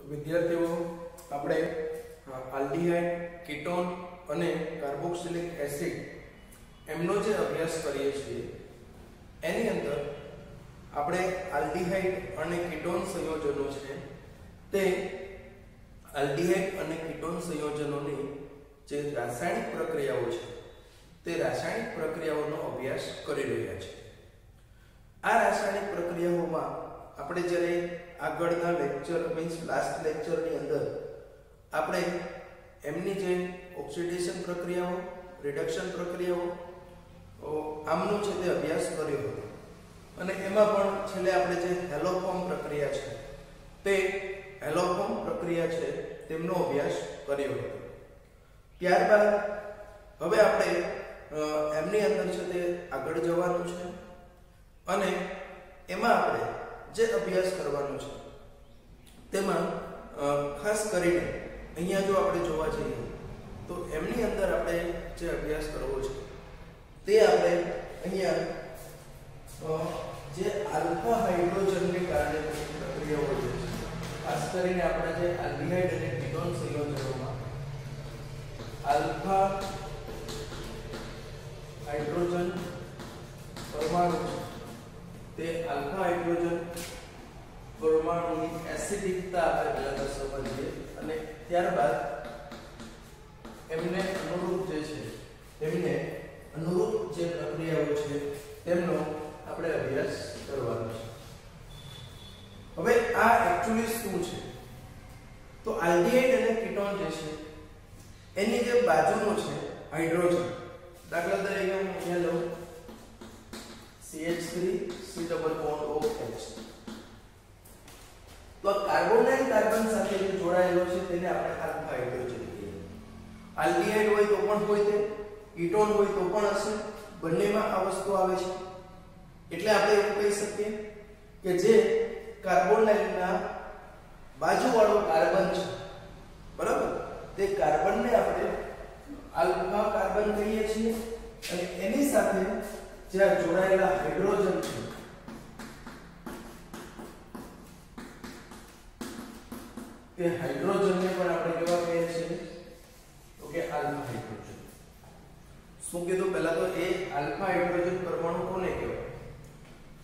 વિદ્યાર્થીઓ આપણે aldehyde, ketone અને કાર્બોક્સિલિક એસિડ એમનો જે અભ્યાસ કરીએ છીએ એની અંદર આપણે આલ્ડીહાઇડ અને કીટોન સંયોજનો છે તે આલ્ડીહાઇડ અને કીટોન સંયોજનોની જે રાસાયણિક પ્રક્રિયાઓ છે તે રાસાયણિક પ્રક્રિયાઓનો અભ્યાસ કરી રહ્યા છીએ। આ રાસાયણિક પ્રક્રિયાઓમાં આપણે જ્યારે આગળના લેક્ચર મીન્સ લાસ્ટ લેક્ચરની અંદર આપણે એમની જે ઓક્સિડેશન પ્રક્રિયાઓ, રિડક્શન પ્રક્રિયાઓ આમનો છે તે અભ્યાસ કર્યો હતો અને એમાં પણ છેલ્લે આપણે જે હેલોફોર્મ પ્રક્રિયા છે તે હેલોફોર્મ પ્રક્રિયા છે તેમનો અભ્યાસ કર્યો હતો। ત્યારબાદ હવે આપણે એમની અંદર છે તે આગળ જવાનું છે અને એમાં આપણે જે અભ્યાસ કરવાનો છે તેમાં ખાસ કરીને અહીંયા જો આપણે જોવા જઈએ તો એમની અંદર આપણે જે અભ્યાસ કરવો છે તે આપણે અહીંયા જે આલ્ફા હાઇડ્રોજનને કારણે પ્રક્રિયાઓ છે ખાસ કરીને આપણે જે આલ્ડીહાઇડ અને કીટોન સંયોજનોમાં આલ્ફા હાઇડ્રોજન પરમાણુ તે આલ્ફા હાઇડ્રોજન પરમાણુની એસિડિકતા આપણે પહેલા સમજીએ અને ત્યારબાદ એમને અનુરૂપ જે પ્રક્રિયાઓ છે તેમનો આપણે અભ્યાસ કરવાનો છે। હવે આ એક્ચ્યુઅલી શું છે તો આલ્ડીહાઇડ અને કીટોન જે છે એની જે બાજુનો છે હાઇડ્રોજન, દાખલા તરીકે હું અહીંયા લઉં CH3 COOH તો કાર્બોનાઇલ કાર્બન સાથે જે જોડાયેલો છે તેને આપણે આલ્ફા હાઇડ્રોજન કહીએ। આલ્ડીહાઇડ હોય તો પણ હોય તે, કીટોન હોય તો પણ હશે, બંનેમાં આ વસ્તુ આવે છે એટલે આપણે એવું કહી શકીએ કે જે કાર્બોનાઇલના બાજુવાળો કાર્બન છે બરાબર, તે કાર્બનને આપણે આલ્ફા કાર્બન કહીએ છીએ અને એની સાથે જે જોડાયેલા હાઇડ્રોજન છે તે હાઇડ્રોજનને પણ આપણે કેવા કહીએ છીએ તો કે આલ્ફા હાઇડ્રોજન। શું કીધું પહેલા તો એ આલ્ફા હાઇડ્રોજન પરમાણુ કોને કહેવાય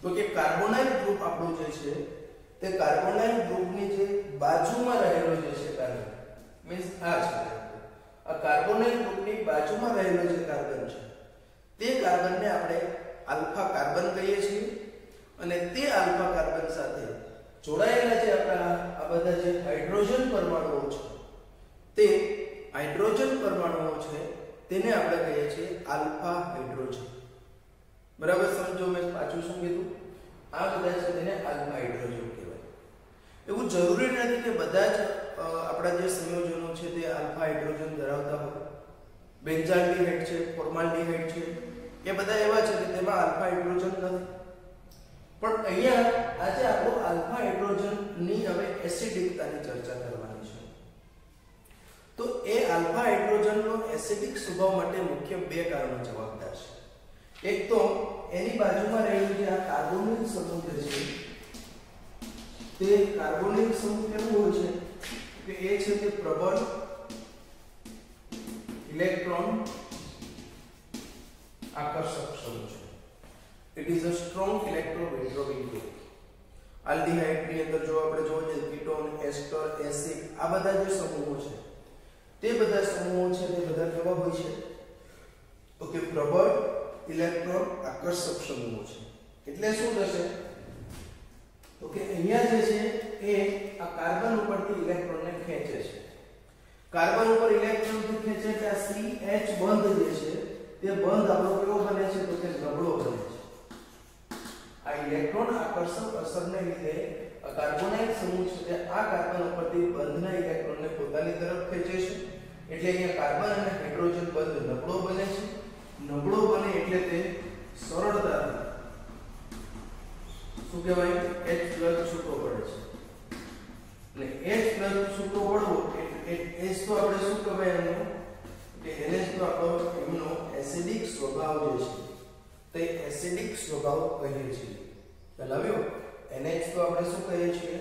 તો કે કાર્બોનાઇલ ગ્રુપ આપણું જે છે તે કાર્બોનાઇલ ગ્રુપની જે બાજુમાં રહેલો જે છે કાર્બન મીન્સ આ છે આ કાર્બોનાઇલ ગ્રુપની બાજુમાં રહેલો જે કાર્બન છે તે કાર્બનને આપણે આલ્ફા કાર્બન કહીએ છીએ અને તે આલ્ફા કાર્બન સાથે જોડાયેલા જે આપણા આ બધા જે હાઇડ્રોજન પરમાણુઓ છે તે હાઇડ્રોજન પરમાણુઓ છે તેને આપણે કહીએ છીએ આલ્ફા હાઇડ્રોજન। બરાબર સમજો મેં પાછું શું કીધું, આ બધા છે તેને આલ્ફા હાઇડ્રોજન કહેવાય। એવું જરૂરી નથી કે બધા જ આપણા જે સંયોજનો છે તે આલ્ફા હાઇડ્રોજન ધરાવતા હોય। બેન્ઝાલ્ડીહાઇડ છે, ફોર્માલ્ડીહાઇડ છે, એ બધા એવા છે કે તેમાં આલ્ફા હાઇડ્રોજન નથી, પણ અહીંયા આજે આપણો આલ્ફા હાઇડ્રોજનની હવે એસિડિકતાની ચર્ચા કરવાની છે। તો એ આલ્ફા હાઇડ્રોજનનો એસિડિક સ્વભાવ માટે મુખ્ય બે કારણો જવાબદાર છે। એક તો એની બાજુમાં રહેલું જે આ કાર્બોનિલ સમૂહ છે તે કાર્બોનિલ સમૂહ કેવું હોય છે કે એ છે તે પ્રબળ ઇલેક્ટ્રોન આકર્ષક સમૂહ છે। It is a strong electro-withdrawing group। Aldehyde ની અંદર જો આપણે જોઈએ કીટોન, એસ્ટર, એસિડ આ બધા જે સમૂહો છે તે બધા સમૂહો છે તે બધા કેવા હોય છે તો કે પ્રબળ ઇલેક્ટ્રોન આકર્ષક સમૂહો છે। એટલે શું થશે તો કે અહીંયા જે છે એ આ કાર્બન ઉપરથી ઇલેક્ટ્રોનને ખેંચે છે, કાર્બન ઉપર ઇલેક્ટ્રોનથી ખેંચે એટલે આ CH બંધ જે છે તે બંધ આપણો કેવો બને છે તો કે નબળો બને છે। આ ઇલેક્ટ્રોન આકર્ષક અસરને લીધે આ કાર્બોનાઇલ સમૂહ છે તે આ કાર્બન ઉપરથી બંધના ઇલેક્ટ્રોનને પોતાની તરફ ખેંચે છે એટલે અહીંયા કાર્બન અને હાઇડ્રોજન બંધ નબળો બને છે। નબળો બને એટલે તે સરળતાથી શું કહેવાય H+ છૂટો પડે છે અને H+ છૂટો પડવો એટલે H તો આપણે શું કહેવાય એનો કે NH તો આપણો એમનો એસિડિક સ્વભાવ જે છે તે એસિડિક સ્વભાવ કહીએ છીએ। ખ્યાલ આવ્યો? NH તો આપણે શું કહીએ છીએ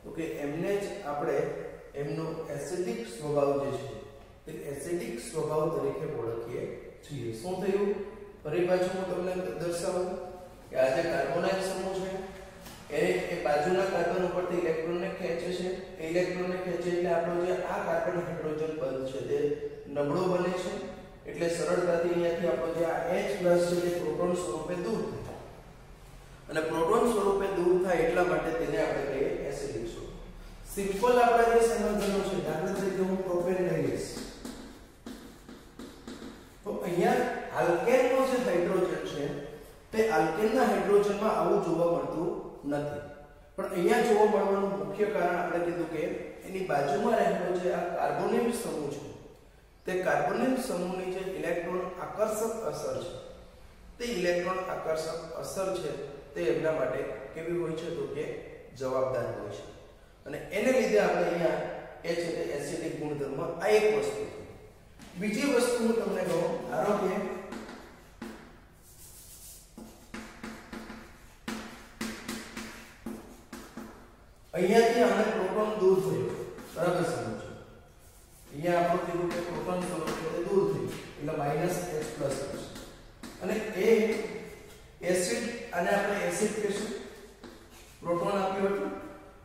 તો કે એમને જ આપણે એમનો એસિડિક સ્વભાવ જે છે તે એસિડિક સ્વભાવ તરીકે ઓળખીએ છીએ. શું થયું? ફરી પાછું હું તમને દર્શાવું કે આ જે કાર્બોનાઇલ સમૂહ છે એ બાજુના કાર્બન ઉપરથી ઇલેક્ટ્રોનને ખેંચે છે. એ ઇલેક્ટ્રોનને ખેંચે એટલે આપણો જે આ કાર્બન હાઇડ્રોજન બંધ છે તે નબળો બને છે. એટલે સરળતાથી અહીંયાથી આપણો જે આ H+ છે તે પ્રોટોન સ્વરૂપે દૂર થાય. અને પ્રોટોન સ્વરૂપે દૂર થાય એટલા માટે તેને આપણે કહીએ એસિડિક સ્વરૂપ. સિમ્પલ આપણા જે સંયોજનો છે, દાખલા તરીકે હું પ્રોપેન લઈ લઈશ, તો અહીંયા આલ્કેનનો જે હાઇડ્રોજન છે તે આલ્કેનના હાઇડ્રોજનમાં આવું જોવા મળતું નથી. પણ અહીંયા જોવા મળવાનું મુખ્ય કારણ આપણે કીધું કે એની બાજુમાં રહેલો જે આ કાર્બોનિલ સમૂહ છે તે કાર્બોનિલ સમૂહની જે ઇલેક્ટ્રોન આકર્ષક અસર છે તે ઇલેક્ટ્રોન આકર્ષક અસર છે તે એમના માટે કેવી હોય છે? તો કે જવાબદાર હોય છે. અને એને લીધે આપણે અહીંયા એ છે તે એસિડિક ગુણધર્મ આ એક વસ્તુ છે. બીજી વસ્તુ હું તમને કહું, ધારો કે અહીંયાથી આને પ્રોટોન દૂર થયો, બરાબર સમજો. અહીંયા આપણું કીધું કે પ્રોટોન સ્વરૂપે દૂર થયું એટલે -H+. અને એ એસિડ, આને આપણે એસિડ કહીશું, પ્રોટોન આપ્યો હતો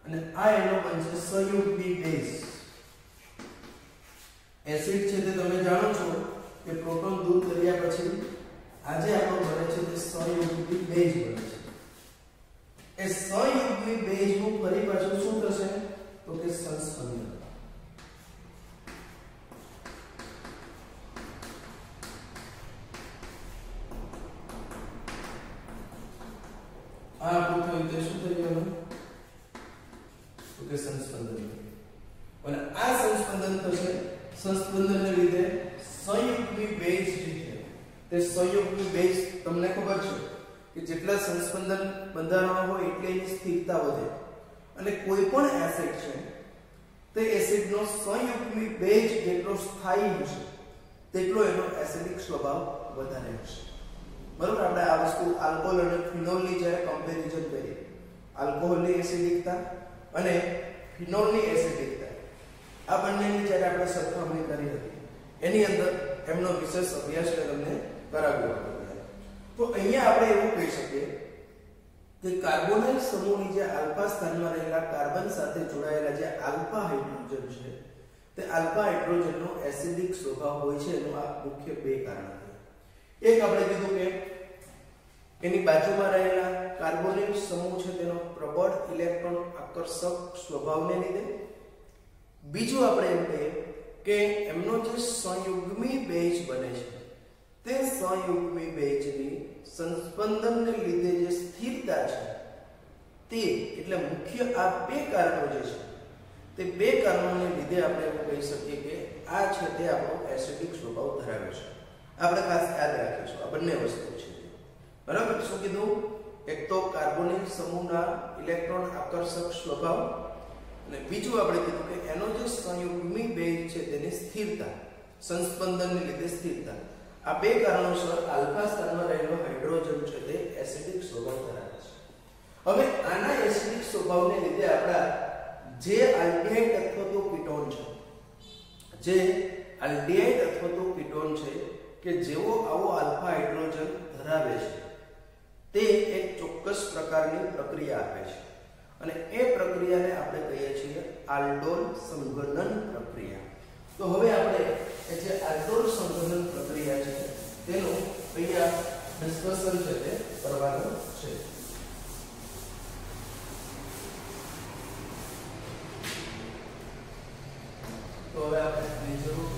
અને આ એનો બનશે સંયુગ્મી બેઝ. એસિડ છે તે તમે જાણો છો કે પ્રોટોન દૂર કર્યા પછી આજે આપણો બને છે તે સંયુગ્મી બેઝ બને છે. એ સંયુગ્મી બેઝનું ફરી પાછું શું થશે? તો કે સંસ્પંદન. આ આપણું થયું તે શું થઈ ગયું? તો કે સંસ્પંદન. અને આ સંસ્પંદન થશે. સંસ્પંદનને લીધે સંયુગ્મી બેઝ જે છે તે સંયુગ્મી બેઝ, તમને ખબર છે કે જેટલા સંસ્પંદન બંધારણ હોય એટલે એની સ્થિરતા વધે. અને કોઈ પણ એસિડ છે તે એસિડનો સંયુગ્મી બેઝ જેટલો સ્થાયી હશે તેટલો એનો એસિડિક સ્વભાવ વધારે હશે. બરોબર? આપણે આ વસ્તુ આલ્કોહોલ અને ફિનોલની જ્યારે કમ્પેરિઝન કરીએ, આલ્કોહોલની એસિડિકતા અને ફિનોલની એસિડિકતા, આ બંનેની જ્યારે આપણે સરખામણી કરી હતી એની અંદર એમનો વિશેષ અભ્યાસ તમને કરાવ્યો હતો. તો અહીંયા આપણે એવું કહી શકીએ કે કાર્બોનાઇલ સમૂહની જે આલ્ફા સ્થાનમાં રહેલા કાર્બન સાથે જોડાયેલા જે આલ્ફા હાઇડ્રોજન છે તે આલ્ફા હાઇડ્રોજનનો એસિડિક સ્વભાવ હોય છે. એનું આ મુખ્ય બે કારણ છે. એક આપણે કીધું કે એની બાજુમાં રહેલા કાર્બોનિલ સમૂહ છે તેનો પ્રબળ ઇલેક્ટ્રોન આકર્ષક સ્વભાવને લીધે. બીજું આપણે એમ કહીએ કે એમનો જે સંયુગ્મી બેઝ બને છે તે સંયુગ્મી બેઝની સંસ્પંદનને લીધે જે સ્થિરતા છે તે, એટલે મુખ્ય આ બે કારણો જે છે તે બે કારણોને લીધે આપણે એવું કહી શકીએ કે આ છે તે આપણો એસિડિક સ્વભાવ ધરાવે છે. આપણે ખાસ યાદ રાખીશું આ બંને વસ્તુ છે. બરાબર? શું કીધું? એક તો કાર્બોનિલ સમૂહના ઇલેક્ટ્રોન આકર્ષક સ્વભાવ અને બીજું આપણે કીધું કે એનો જે સંયુગ્મી બેઝ છે તેની સ્થિરતા, સંસ્પંદનને લીધે સ્થિરતા. આ બે કારણોસર આલ્ફા સ્થાનમાં રહેલો હાઇડ્રોજન છે તે એસિડિક સ્વભાવ ધરાવે છે. હવે આના એસિડિક સ્વભાવને લીધે આપણા જે આલ્ડિહાઇડ અથવા તો કીટોન છે, જે આલ્ડિહાઇડ અથવા તો કીટોન છે કે જેવો આવો આલ્ફા હાઇડ્રોજન ધરાવે છે તે એક ચોક્કસ પ્રકારની પ્રક્રિયા આપે છે. અને એ પ્રક્રિયાને આપણે કહીએ છીએ આલ્ડોલ સંઘનન પ્રક્રિયા. તો હવે આપણે એ જે આલ્ડોલ સંઘનન પ્રક્રિયા છે તેનું અહીંયા ડિસ્કશન છે તે કરવાનું છે. તો હવે આપણે આની જરૂર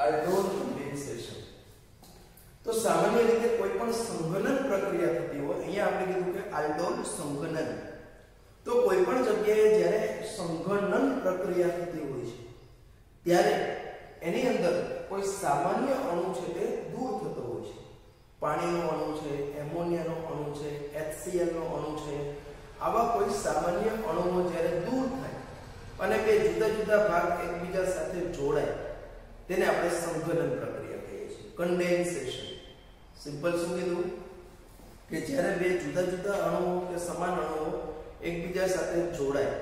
આલ્ડોલ કન્ડેન્સેશન. તો સામાન્ય રીતે કોઈ પણ સંઘનન પ્રક્રિયા થતી હોય, અહીંયા આપણે કીધું કે આલ્ડોલ સંઘનન, તો કોઈ પણ જગ્યાએ જ્યારે સંઘનન પ્રક્રિયા થતી હોય છે ત્યારે એની અંદર કોઈ સામાન્ય અણુ છે તે દૂર થતો હોય છે. પાણીનો અણુ છે, એમોનિયાનો અણુ છે, HCl નો અણુ છે, આવા કોઈ સામાન્ય અણુઓ જ્યારે દૂર થાય અને બે જુદા જુદા ભાગ એકબીજા સાથે જોડાય તેને આપણે સંઘનન પ્રક્રિયા કહીએ છીએ, કન્ડેન્સેશન. સિમ્પલ શું કીધું કે જ્યારે બે જુદા જુદા અણુઓ કે સમાન અણુઓ એકબીજા સાથે જોડાય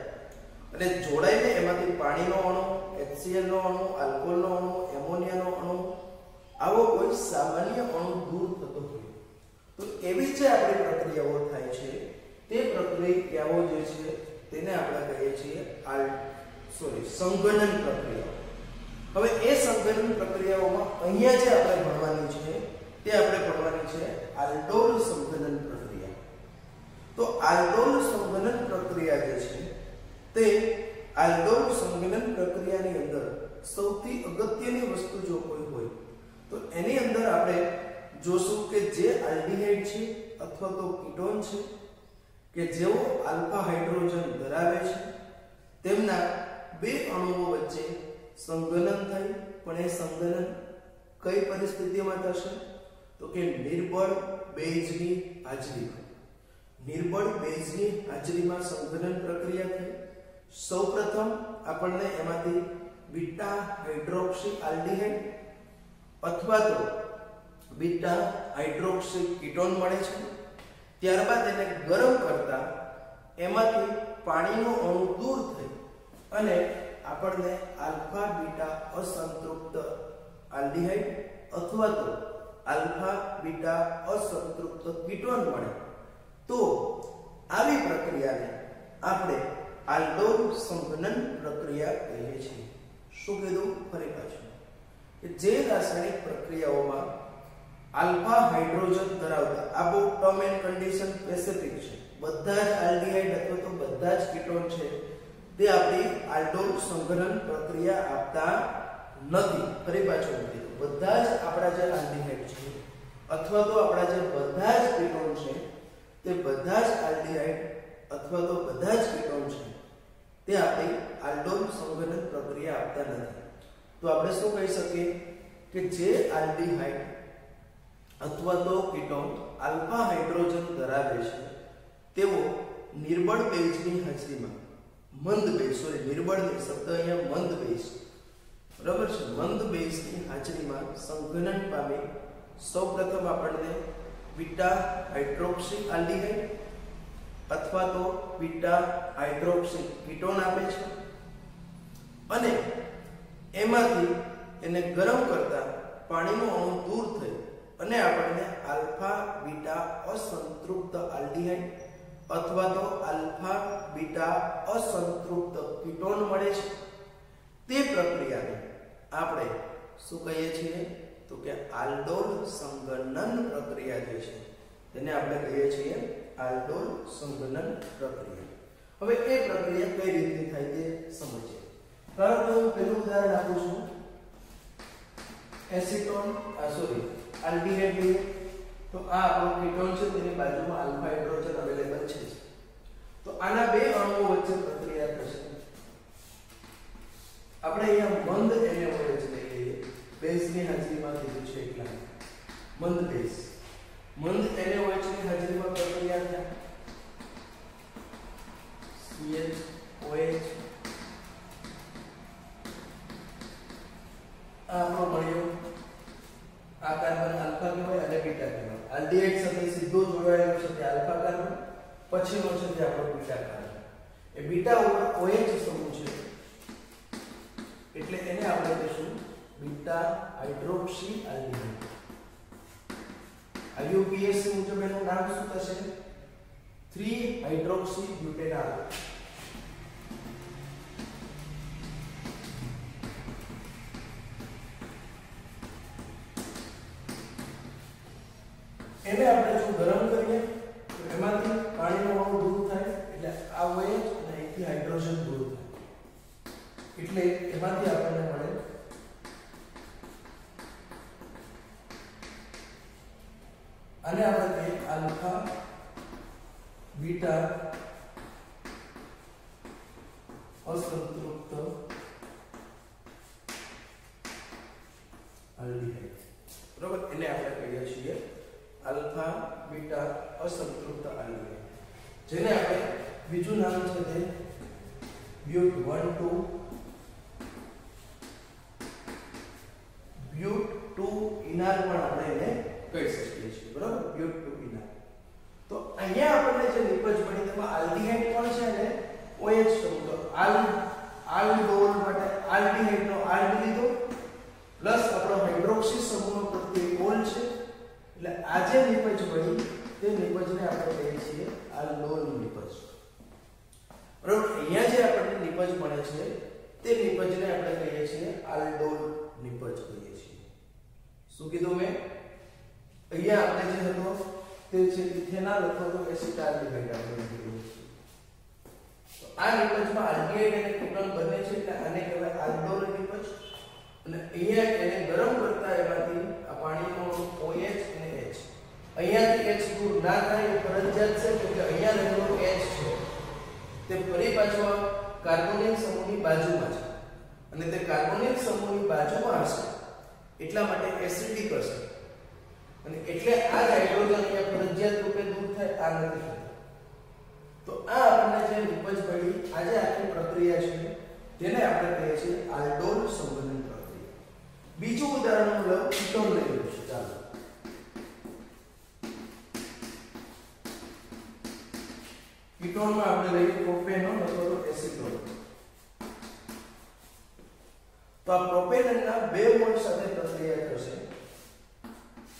અને જોડાઈને એમાંથી પાણીનો અણુ, HCl નો અણુ, આલ્કોહોલનો અણુ, એમોનિયાનો અણુ આવો કોઈ સામાન્ય અણુ દૂર થતો હોય તો એવી જે આપણી પ્રક્રિયાઓ થાય છે તે પ્રક્રિયાઓ જે છે તેને આપણે કહીએ છીએ સંઘનન પ્રક્રિયા. હવે એ સંઘનન પ્રક્રિયાઓમાં અહીંયા જે આપણે ભણવાની છે તે આપણે ભણવાની છે આલ્ડોલ સંઘનન પ્રક્રિયા. તો આલ્ડોલ સંઘનન પ્રક્રિયા જે છે તે આલ્ડોલ સંઘનન પ્રક્રિયાની અંદર સૌથી અગત્યની વસ્તુ જો કોઈ હોય તો એની અંદર આપણે જોશું કે જે આલ્ડીહાઇડ છે અથવા તો કીટોન છે કે જેઓ આલ્ફા હાઇડ્રોજન ધરાવે છે તેમના બે અણુઓ વચ્ચે સંઘનન થાય. પણ એ સંઘનન કઈ પરિસ્થિતિમાં થશે તો કે નિર્બળ બેઝની હાજરીમાં. નિર્બળ બેઝની હાજરીમાં સંઘનન પ્રક્રિયા થઈ. સૌપ્રથમ આપણને એમાંથી બીટા હાઇડ્રોક્સી આલ્ડીહાઇડ અથવા તો બીટા હાઇડ્રોક્સી કીટોન મળે છે. ત્યારબાદ એને ગરમ કરતા એમાંથી પાણીનો અણુ દૂર થઈ અને આપણને આલ્ફા બીટા અસંતૃપ્ત આલ્ડીહાઇડ અથવા તો આલ્ફા બીટા અસંતૃપ્ત કીટોન મળે. તો આવી પ્રક્રિયાને આપણે આલ્ડોલ સંઘનન પ્રક્રિયા કહીએ છીએ. શું કીધું ફરી પાછું કે જે રાસાયણિક પ્રક્રિયાઓમાં આલ્ફા હાઇડ્રોજન ધરાવતા, આ બહુ ટર્મ એન્ડ કન્ડિશન સ્પેસિફિક છે, બધા જ આલ્ડીહાઇડ અથવા તો બધા જ કીટોન છે તે આપણી આલ્ડોલ સંઘનન પ્રક્રિયા આપતા નથી. ફરી પાછું કીધું બધા જ આપણા જે આલ્ડીહાઇડ છે અથવા તો આપણા જે બધા જ કીટોન છે તે બધા જ આલ્ડીહાઇડ અથવા તો બધા જ કીટોન છે તે આપણી આલ્ડોલ સંઘનન પ્રક્રિયા આપતા નથી. તો આપણે શું કહી શકીએ કે જે આલ્ડીહાઇડ અથવા તો કીટોન આલ્ફા હાઇડ્રોજન ધરાવે છે તેઓ નિર્બળ બેઝની હાજરીમાં મંદ બેઝ, નિર્બળ શબ્દ અહીંયા મંદ બેઝ, બરાબર છે, મંદ બેઝની હાજરીમાં સંઘનન પામી સૌપ્રથમ આપણને બીટા હાઇડ્રોક્સી આલ્ડીહાઇડ અથવા તો બીટા હાઇડ્રોક્સી કીટોન આપે છે અને એમાંથી એને ગરમ કરતા પાણીનો અણુ દૂર થઈ અને આપણને આલ્ફા બીટા અસંતૃપ્ત આલ્ડીહાઇડ અથવા તો આલ્ફા બીટા અસંતૃપ્ત કીટોન મળે છે. તે પ્રક્રિયાને આપણે શું કહીએ છીએ તો કે આલ્ડોલ સંઘનન પ્રક્રિયા જે છે તેને આપણે કહીએ છીએ આલ્ડોલ સંઘનન પ્રક્રિયા. હવે એ પ્રક્રિયા કઈ રીતે થાય તે સમજીએ. કારણ કે હું પહેલું ઉદાહરણ આપું છું. એસીટોન આલ્ડીહાઇડ લઈએ તો આ આપણો કીટોન છે, તેની બાજુમાં આલ્ફા હાઇડ્રોજન અવેલેબલ છે. તો આના બે અણુઓ વચ્ચે પ્રક્રિયા થશે. આપણે અહીંયા મંદ NaOH લઈ લઈએ, બેઝની હાજરીમાં કીધું છે એટલા મંદ બેઝ. મંદ NaOH ની હાજરીમાં પ્રક્રિયા થાય CH આપણો મળ્યો આ કાર્બન આલ્ફા કહેવાય અને બીટા કહેવાય. આલ્ડીહાઇડ સાથે સીધો જોડાયેલો છે તે આલ્ફા કાર્બન, પછીનો છે તે આપણો બીટા કાર્બન. એ બીટા OH સમૂહ છે એટલે એને આપણે કહીશું બીટા હાઇડ્રોક્સી આલ્ડીહાઇડ. IUPAC મુજબ એનું નામ શું થશે? 3 હાઇડ્રોક્સી બ્યુટેનાલ. એને આપણે જો ગરમ કરીએ તો એમાંથી પાણીનો અણુ દૂર થાય એટલે આ OH અને અહીંથી હાઇડ્રોજન દૂર થાય એટલે એમાંથી આપણને મળે આને આપણે કહીએ આલ્ફા બીટા અસંતૃપ્ત આલ્ડીહાઇડ. બરાબર, એને આપણે કહીએ છીએ આલ્ફા બીટા અસંતૃપ્ત આલ્ડીહાઇડ, જેને આપણે બીજું નામ છે તે બ્યુટ 1,2 આલ્ડોલ માટે આલ્ડીહાઇડ નો આલ્ડ લીધો પ્લસ આપણો હાઇડ્રોક્સી સમૂહનો પ્રત્યય ઓલ છે, એટલે આ જે નિપજ મળી તે નિપજને આપણે કહીએ છીએ આલ્ડોલ નિપજ. બરાબર, અહીંયા જે આપણને નિપજ મળે છે તે નિપજને આપણે કહીએ છીએ આલ્ડોલ નિપજ કહીએ છીએ. શું કીધું મેં? અહીંયા આપણે જે હતો તે છે ઇથેનોલ અથવા તો એસિટાલ્ડિહાઇડ આપણે કીધું. તો આ નિપજમાં આલ્ડીહાઇડ અને કેટોન બને છે એટલે આને કહેવાય આલ્ડોલ નિપજ. અને અહીંયા એને ગરમ કરતા એમાંથી આ પાણીનો OH અને H, અહીંયાથી H દૂર ના થાય એ ફરજિયાત છે કે અહીંયા રહેલો H છે તે ફરી પાછો કાર્બોનિલ સમૂહની બાજુમાં છે અને તે કાર્બોનિલ સમૂહની બાજુમાં હશે એટલા માટે એસિડિક હશે અને એટલે આ જ હાઇડ્રોજન અહીંયા ફરજિયાત રૂપે દૂર થાય, આ નથી થતું. તો આ આપણને જે નિપજ મળી, આ જે આખી પ્રક્રિયા છે તેને આપણે કહીએ છીએ આલ્ડોલ સંઘનન પ્રક્રિયા. બીજું ઉદાહરણ લો, કીટોન લઈ લઈએ. ચાલો કીટોનમાં આપણે લઈએ પ્રોપેનોન અથવા તો એસિટોન. તો આ પ્રોપેનોનના 2 મોલ સાથે પ્રક્રિયા થશે.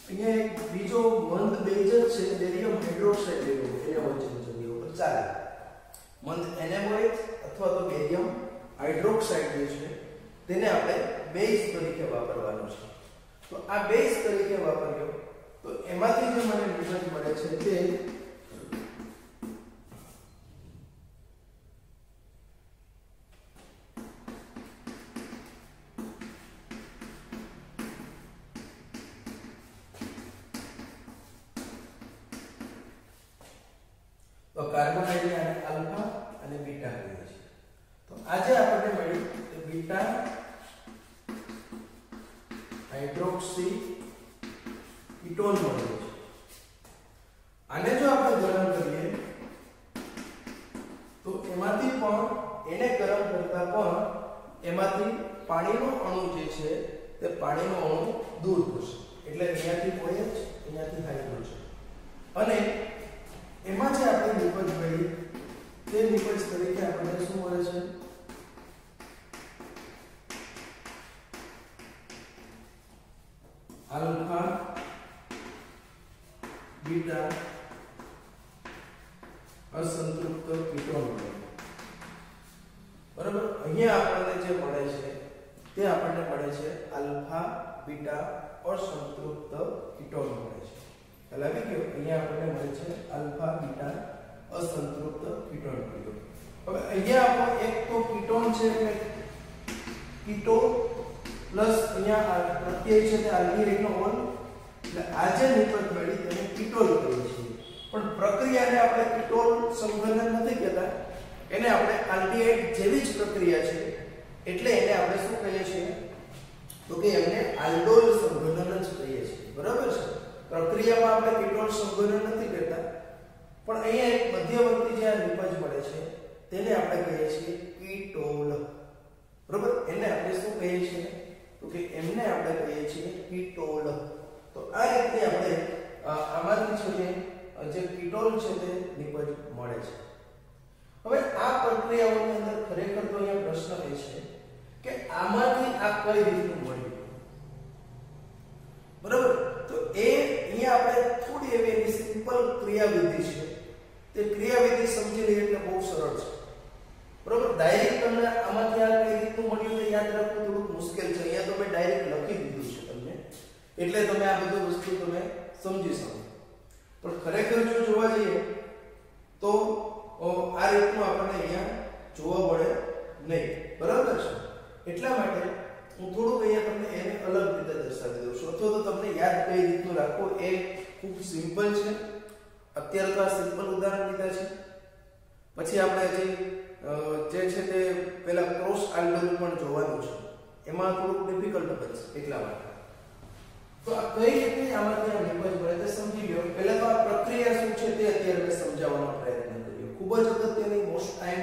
અહીંયા એક બીજો મંદ બેઝ છે બેરિયમ હાઇડ્રોક્સાઇડ લેવો એના વચ્ચેની જગ્યા ઉપર ચાલે. મંદ NaOH અથવા તો બેરિયમ હાઇડ્રોક્સાઇડ જે છે તેને આપણે બેઝ તરીકે વાપરવાનો છે. તો આ બેઝ તરીકે વાપર્યો તો એમાંથી જે મને નિપજ મળે છે તે કાર્બન આઇડિયા અને આલ્ફા અને બીટા કહીએ છીએ. તો આજે આપણને મળ્યું કે બીટા હાઇડ્રોક્સી કીટોન મળ્યું છે. આને જો આપણે ગરમ કરીએ તો એમાંથી પણ એને ગરમ કરતા પણ એમાંથી પાણીનો અણુ જે છે તે પાણીનો અણુ દૂર થશે એટલે અહીંયાથી OH અહીંયાથી હાઇડ્રોજન અને એમાં જે આપણે નિપજ મળી તે નિપજ તરીકે આપણને શું મળે છે? આલ્ફા બીટા અસંતૃપ્ત કીટોન. બરાબર, અહીંયા આપણને જે મળે છે તે આપણને મળે છે આલ્ફા બીટા અસંતૃપ્ત કીટોન મળે છે. ખ્યાલ આવી ગયો? અહીંયા આપણને મળે છે આલ્ફા બીટા અસંતૃપ્ત કીટોન મળ્યો. હવે અહીંયા આપણો એક તો કીટોન છે એટલે કીટો પ્લસ અહીંયા પ્રત્યય છે તે આલ્ડીહાઇડનો ઓલ, એટલે આ જે નિપજ મળી તેને કીટોલ કહીએ છીએ. પણ પ્રક્રિયાને આપણે કીટોલ સંઘનન નથી કહેતા, એને આપણે આલ્ડીહાઇડ જેવી જ પ્રક્રિયા છે એટલે એને આપણે શું કહીએ છીએ? તો કે એમને આલ્ડોલ સંઘનન જ કહીએ છીએ. બરાબર છે, પ્રક્રિયામાં આપણે કીટોલ સંઘનન નથી કરતા, પણ અહીંયા એક મધ્યવર્તી જે નિપજ મળે છે તેને આપણે કહીએ છીએ કીટોલ. બરાબર, એને આપણે શું કહીએ છીએ? તો કે એમને આપણે કહીએ છીએ કીટોલ. તો આ રીતે આપણે આમાંથી છે જે કીટોલ છે તે નિપજ મળે છે. હવે આ પ્રક્રિયાઓની અંદર ખરેખર તો અહીંયા પ્રશ્ન એ છે કે આમાંથી આ કઈ રીતનું મળ્યું? બરાબર, તો એ અહીંયા આપણે થોડી એવી એની સિમ્પલ ક્રિયાવિધિ છે તે ક્રિયાવિધિ સમજી લઈએ એટલે બહુ સરળ છે. બરાબર, ડાયરેક્ટ તમને આમાંથી આ કઈ રીતનું મળ્યું તે યાદ રાખવું થોડું મુશ્કેલ છે. અહીંયા તો મેં ડાયરેક્ટ લખી દીધું છે તમને, એટલે તમે આ બધું વસ્તુ તમે સમજી શકો. પણ ખરેખર જો જોવા જઈએ તો આ રીતનું આપણને અહીંયા જોવા મળે નહીં. બરાબર છે, એટલા માટે હું થોડુંક અહીંયા તમને એને અલગ રીતે દર્શાવી દઉં છું, અથવા તો તમને યાદ કઈ રીતનું રાખવું એ ખૂબ સિમ્પલ છે. અત્યારે તો આ સિમ્પલ ઉદાહરણ લીધા છે, પછી આપણે જે છે તે પહેલા ક્રોસ આલ્ડોલ પણ જોવાનું છે, એમાં થોડુંક ડિફિકલ્ટ બનશે એટલા માટે. તો આ કઈ રીતે આમાંથી આ નિપજ મળે તે સમજી લો. પહેલા તો આ પ્રક્રિયા શું છે તે અત્યારે મેં સમજાવવાનો પ્રયત્ન કર્યો. ખૂબ જ અગત્યની મોસ્ટ ટાઈમ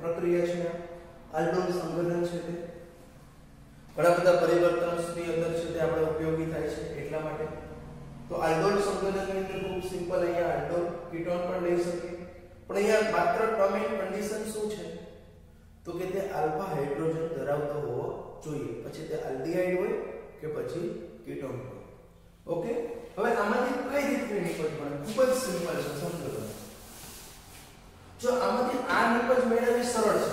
પ્રક્રિયા છે આલ્ડોલ સંઘનન છે તે. ઘણા બધા પરિવર્તનની અંદર છે તે આપણે ઉપયોગી થાય છે એટલા માટે. તો આલ્ડોલ સંઘનનની અંદર ખૂબ સિમ્પલ અહીંયા આલ્ડોલ કીટોન પણ લઈ શકીએ, પણ અહીંયા માત્ર ટર્મ એન્ડ કન્ડિશન શું છે? તો તો કે તે આલ્ફા હાઇડ્રોજન ધરાવતો હોવો જોઈએ, પછી તે આલ્ડીહાઇડ હોય કે પછી કીટોન હોય. ઓકે, હવે આમાંથી કઈ રીતની નિપજ મળે? ખૂબ જ સિમ્પલ છે, સમજો તમે. જો આમાંથી આ નિપજ મેળવવી સરળ છે.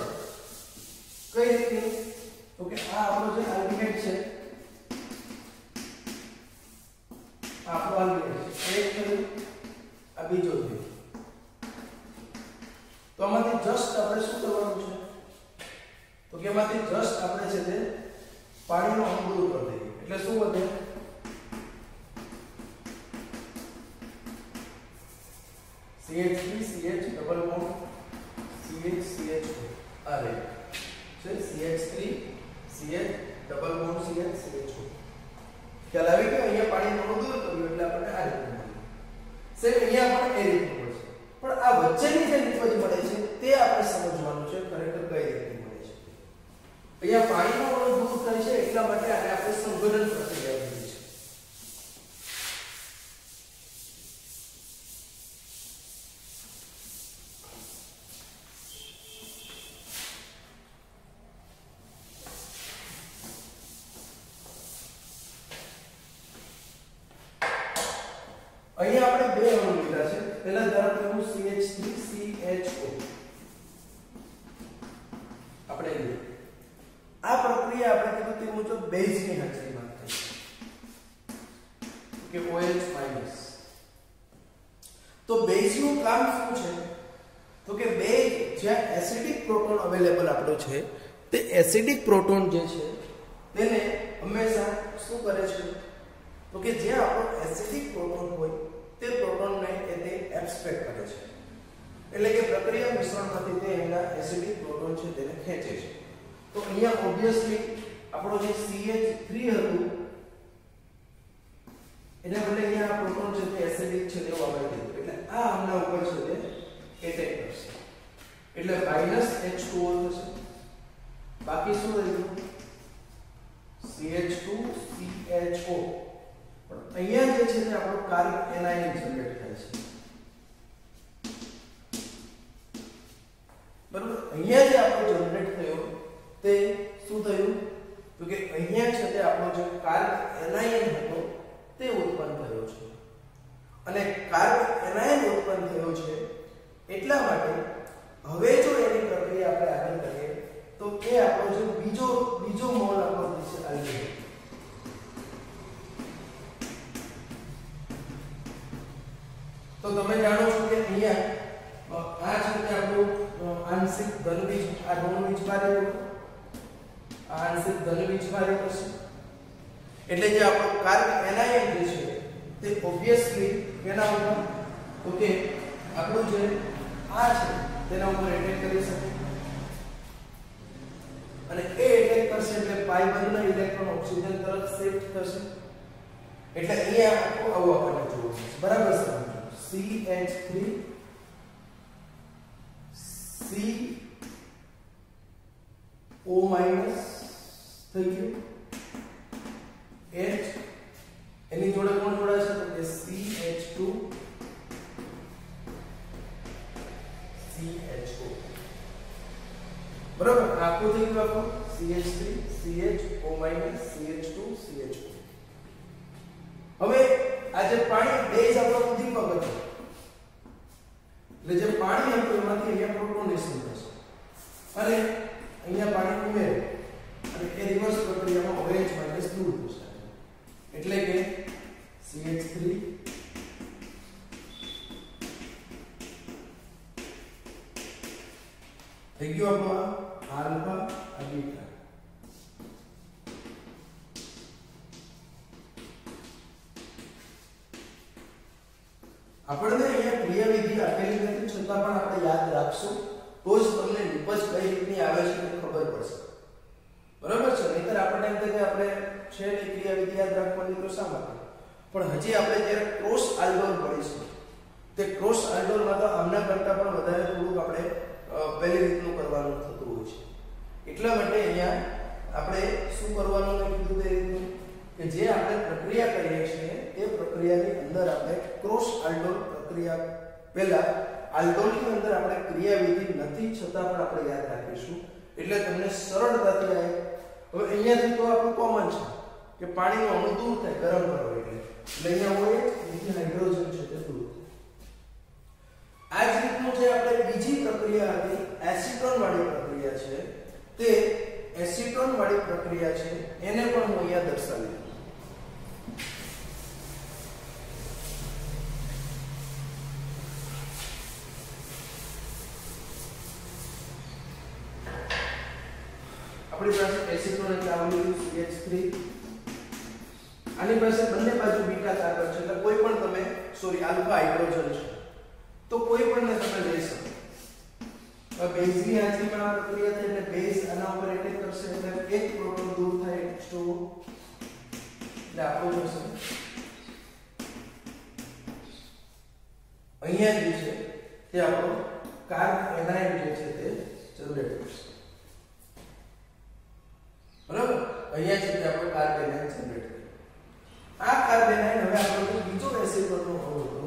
કઈ રીતની? તો કે આ આપણો જે આલ્ડીહાઇડ છે, આપણો આલ્ડીહાઇડ છે, એક થયું, આ બીજો થયો. તો આમાંથી જસ્ટ આપણે શું કરવાનું છે? તો કે આમાંથી જસ્ટ આપણે છે તે પાણીનો અણુ દૂર કરી દઈએ. એટલે શું વધે? CH3 CH double bond CH CH આ રહે છે CH3 CH double bond CH CH. ખ્યાલ આવી ગયો? અહીંયા પાણીનો અણુ દૂર કર્યો એટલે આપણને આ રીતે મળ્યું. સેમ અહીંયા પણ એ રીતે મળશે. પણ આ વચ્ચેની જે નિપજ મળે છે તે આપણે સમજવાનું છે ખરેખર કઈ રીતે મળે છે. અહીંયા પાણીનો અણુ દૂર થાય છે એટલા માટે આને આપણે સંઘનન પ્રક્રિયા કહીએ છીએ. અહીંયા આપણે બે અણુ લીધા છે. પહેલા ધારો કે હું CH3CHO આપણે લીધું. આ પ્રક્રિયા આપણે કીધું તે મુજબ બેઝની હાજરીમાં થાય છે કે OH-. તો બેઝનું કામ શું છે? તો કે બેઝ જ્યાં એસિડિક પ્રોટોન અવેલેબલ આપણો છે તે એસિડિક પ્રોટોન જે છે તેને હંમેશા શું કરે છે? તો કે જે આપણો એસિડિક પ્રોટોન હોય તે પ્રોટોનને તે એબ્સ્ટ્રેક્ટ કરે છે. એટલે કે પ્રક્રિયા મિશ્રણમાંથી તે એના એસિડિક પ્રોટોન છે તેને ખેંચે છે. તો અહીંયા ઓબ્વિયસલી આપણો જે CH3 હતું એના બદલે અહીંયા આ પ્રોટોન છે તે એસિડિક છે તેવું આપણે કીધું. એટલે આ આમના ઉપર છે તે એટેક કરશે. એટલે -H2O થશે. બાકી શું રહ્યું? CH2CHO. પણ અહીંયા જે છે તે આપણો કાર્બન એનાયન જનરેટ થાય છે. બરાબર? અહીંયા જે આપણો જનરેટ થયો તે શું થયું? તો કે અહીંયા છે તે આપણો જે કાર્બન એનાયન હતો તે ઉત્પન્ન થયો છે. અને કાર્બન એનાયન ઉત્પન્ન થયો છે એટલા માટે હવે જો એની પ્રક્રિયા આપણે આગળ કરીએ તો એ આપણો જે બીજો મોલ આપણો છે આલ્ડીહાઇડ. તો તમે જાણો છો કે અહીંયા આ છે કે આપણું આંશિક ધન બીજ, આ ઋણ બીજ કાર્ય કરશે, આ આંશિક ધન બીજ કાર્ય કરશે. એટલે જે આપણો કાર્બન એનાયન જે છે તે ઓબ્વિયસલી કેના ઉપર? તો કે આપણું જે આ છે તેના ઉપર એટેક કરી શકે. અને એ એટેક કરશે એટલે પાઈ બંધના ઇલેક્ટ્રોન ઓક્સિજન તરફ શિફ્ટ થશે. એટલે અહીંયા આખું આવું આપણને જોવું છે. બરાબર છે? CH3 CO- થઈ ગયું. H એની જોડે કોણ જોડાશે? તો કે CH2 CHO. બરાબર? આખું થઈ ગયું આપણું CH3 CHO- CH2 CHO. હવે આ જે પાણી બેઝ આપણો ઉદ્દીપક હતો એટલે જે પાણી હતું એમાંથી અહીંયા પ્રોટોનેશન થશે અને અહીંયા પાણી ઉમેરે અને એ રિવર્સ પ્રક્રિયામાં OH- દૂર થશે. એટલે કે CH3 થઈ ગયો આપણો આલ્ફા આ બીટા. આપણને અહીંયા ક્રિયાવિધિ આપેલી નથી છતાં પણ આપણે યાદ રાખશું તો જ તમને નિપજ કઈ રીતની આવે છે તે ખબર પડશે. બરાબર છે? નહીતર આપણને એમ થાય કે આપણે છે ને ક્રિયાવિધિ યાદ રાખવાની તો શા માટે? પણ હજી આપણે જ્યારે ક્રોસ આલ્ડોલ પડીશું તે ક્રોસ આલ્ડોલમાં તો આમના કરતા પણ વધારે થોડુંક આપણે પહેલી રીતનું કરવાનું થતું હોય છે. એટલા માટે અહીંયા આપણે શું કરવાનું કીધું તે રીતનું કે જે આપણે પ્રક્રિયા કરીએ છીએ એ પ્રક્રિયાની અંદર આપણે ક્રોસ આલ્ડોલ પ્રક્રિયા પહેલા આલ્ડોલની અંદર આપણે ક્રિયાવિધિ નથી છતાં પણ આપણે યાદ રાખીશું એટલે તમને સરળતાથી આવે. હવે અહીંયાથી તો આપણું કોમન છે કે પાણીનો અણુ દૂર થાય ગરમ કરો એટલે અહીંયા હોય અહીંથી હાઇડ્રોજન છે તે દૂર. આ જ રીતનું જે આપણે બીજી પ્રક્રિયા હતી એસિટોન વાળી પ્રક્રિયા છે તે એસિટોન વાળી પ્રક્રિયા છે એને પણ હું અહીંયા દર્શાવી દઉં. આપણી પાસે એસિટોન એટલે આવેલું CH3. આની પાસે બંને બાજુ બીટા કાર્બન છે એટલે કોઈ પણ તમે આલ્ફા હાઇડ્રોજન છે તો કોઈ પણ ને તમે લઈ શકો. બેઝની હાજરીમાં આ પ્રક્રિયા થાય એટલે બેઝ આના ઉપર એટેક કરશે એટલે એક પ્રોટોન દૂર થાય H2O એટલે આપણું થશે અહીંયા જે છે તે આપણો કાર્બ એનાઇન જે છે તે જનરેટ કરશે. બરાબર અહીંયા છે તે આપણો કાર્બ એનાઇન જનરેટ કરે. આ કાર્બ એનાઇન હવે આપણો બીજો એસિટોનનો અણુ હતો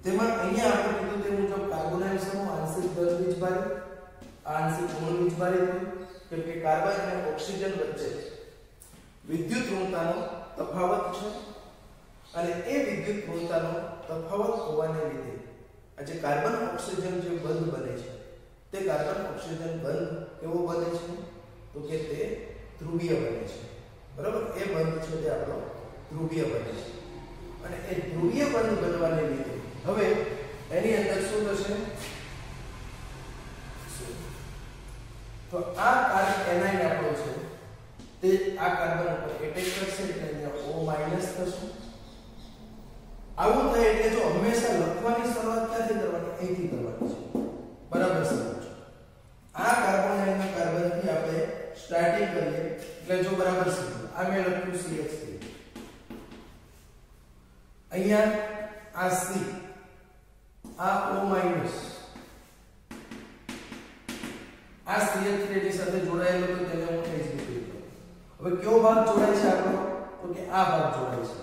તેમાં અહીંયા આપણે કીધું તે મુજબ કાર્બોનાઇલ સમૂહ આંશિક દળ વીજભારી આંશિક ગુણ વીજભારી હોય કેમ કે કાર્બન અને ઓક્સિજન વચ્ચે વિદ્યુત ઋણતાનો તફાવત છે અને એ વિદ્યુત ઋણતાનો તફાવત હોવાને લીધે આ જે કાર્બન ઓક્સિજન જે બંધ બને છે તે કાર્બન ઓક્સિજન બંધ કેવો બને છે તો કે તે ધ્રુવીય બને છે. બરાબર એ બંધ છે તે આપણો ધ્રુવીય બને છે અને એ ધ્રુવીય બંધ બનવાને લીધે હવે એની અંદર શું થશે તો આ કાર્બ એનાઇન આપણો છે તે આ કાર્બન ઉપર એટેક કરશે એટલે અહીંયા O- થશે. આવું થાય એટલે જો હંમેશા લખવાની શરૂઆત ક્યાંથી કરવાની અહીંથી કરવાની છે. બરાબર સમજો. આ કાર્બન એનાઇનના કાર્બનથી આપણે સ્ટાર્ટિંગ કરીએ એટલે જો બરાબર સમજો આ મેં લખ્યું CH3 અહીંયા આ C આ O- આ CH3 ની સાથે જોડાયેલો તો તેને હું H લીધું. હવે કયો ભાગ જોડાય છે આપણો તો કે આ ભાગ જોડાય છે.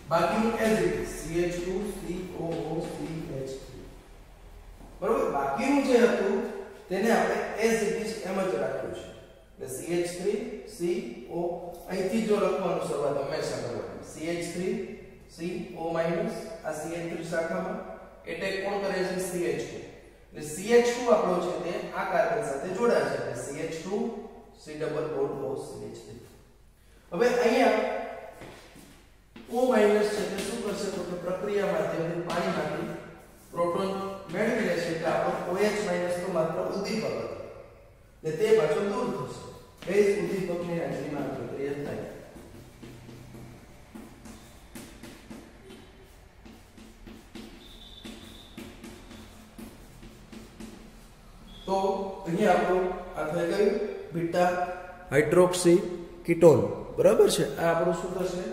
બાકીનું as it is CH2 COO CH3 બરોબર. બાકીનું જે હતું તેને આપણે as it is એમ જ રાખ્યું છે એટલે CH3 CO અહીંથી જો લખવાનું શરૂઆત હંમેશા કરવાની CH3 CO- આ CH3 શાખામાં એટેક કોણ કરે છે CH2 એટલે CH2 આપણો છે તે આ કાર્બન સાથે જોડાય છે એટલે CH2 C double bond O CH3. હવે અહીંયા O- છે તે શું કરશે તો કે પ્રક્રિયા માધ્યમથી પાણીમાંથી પ્રોટોન મેળવી લેશે એટલે આપણો OH- તો માત્ર ઉદ્દીપક હતો એટલે તે પાછો દૂર થશે. બે ઉદ્દીપકની હાજરીમાં પ્રક્રિયા થાય. તો અહીંયા આપણું આ થઈ ગયું બીટા હાઇડ્રોક્સી કીટોન. બરાબર છે. આ આપણું શું થશે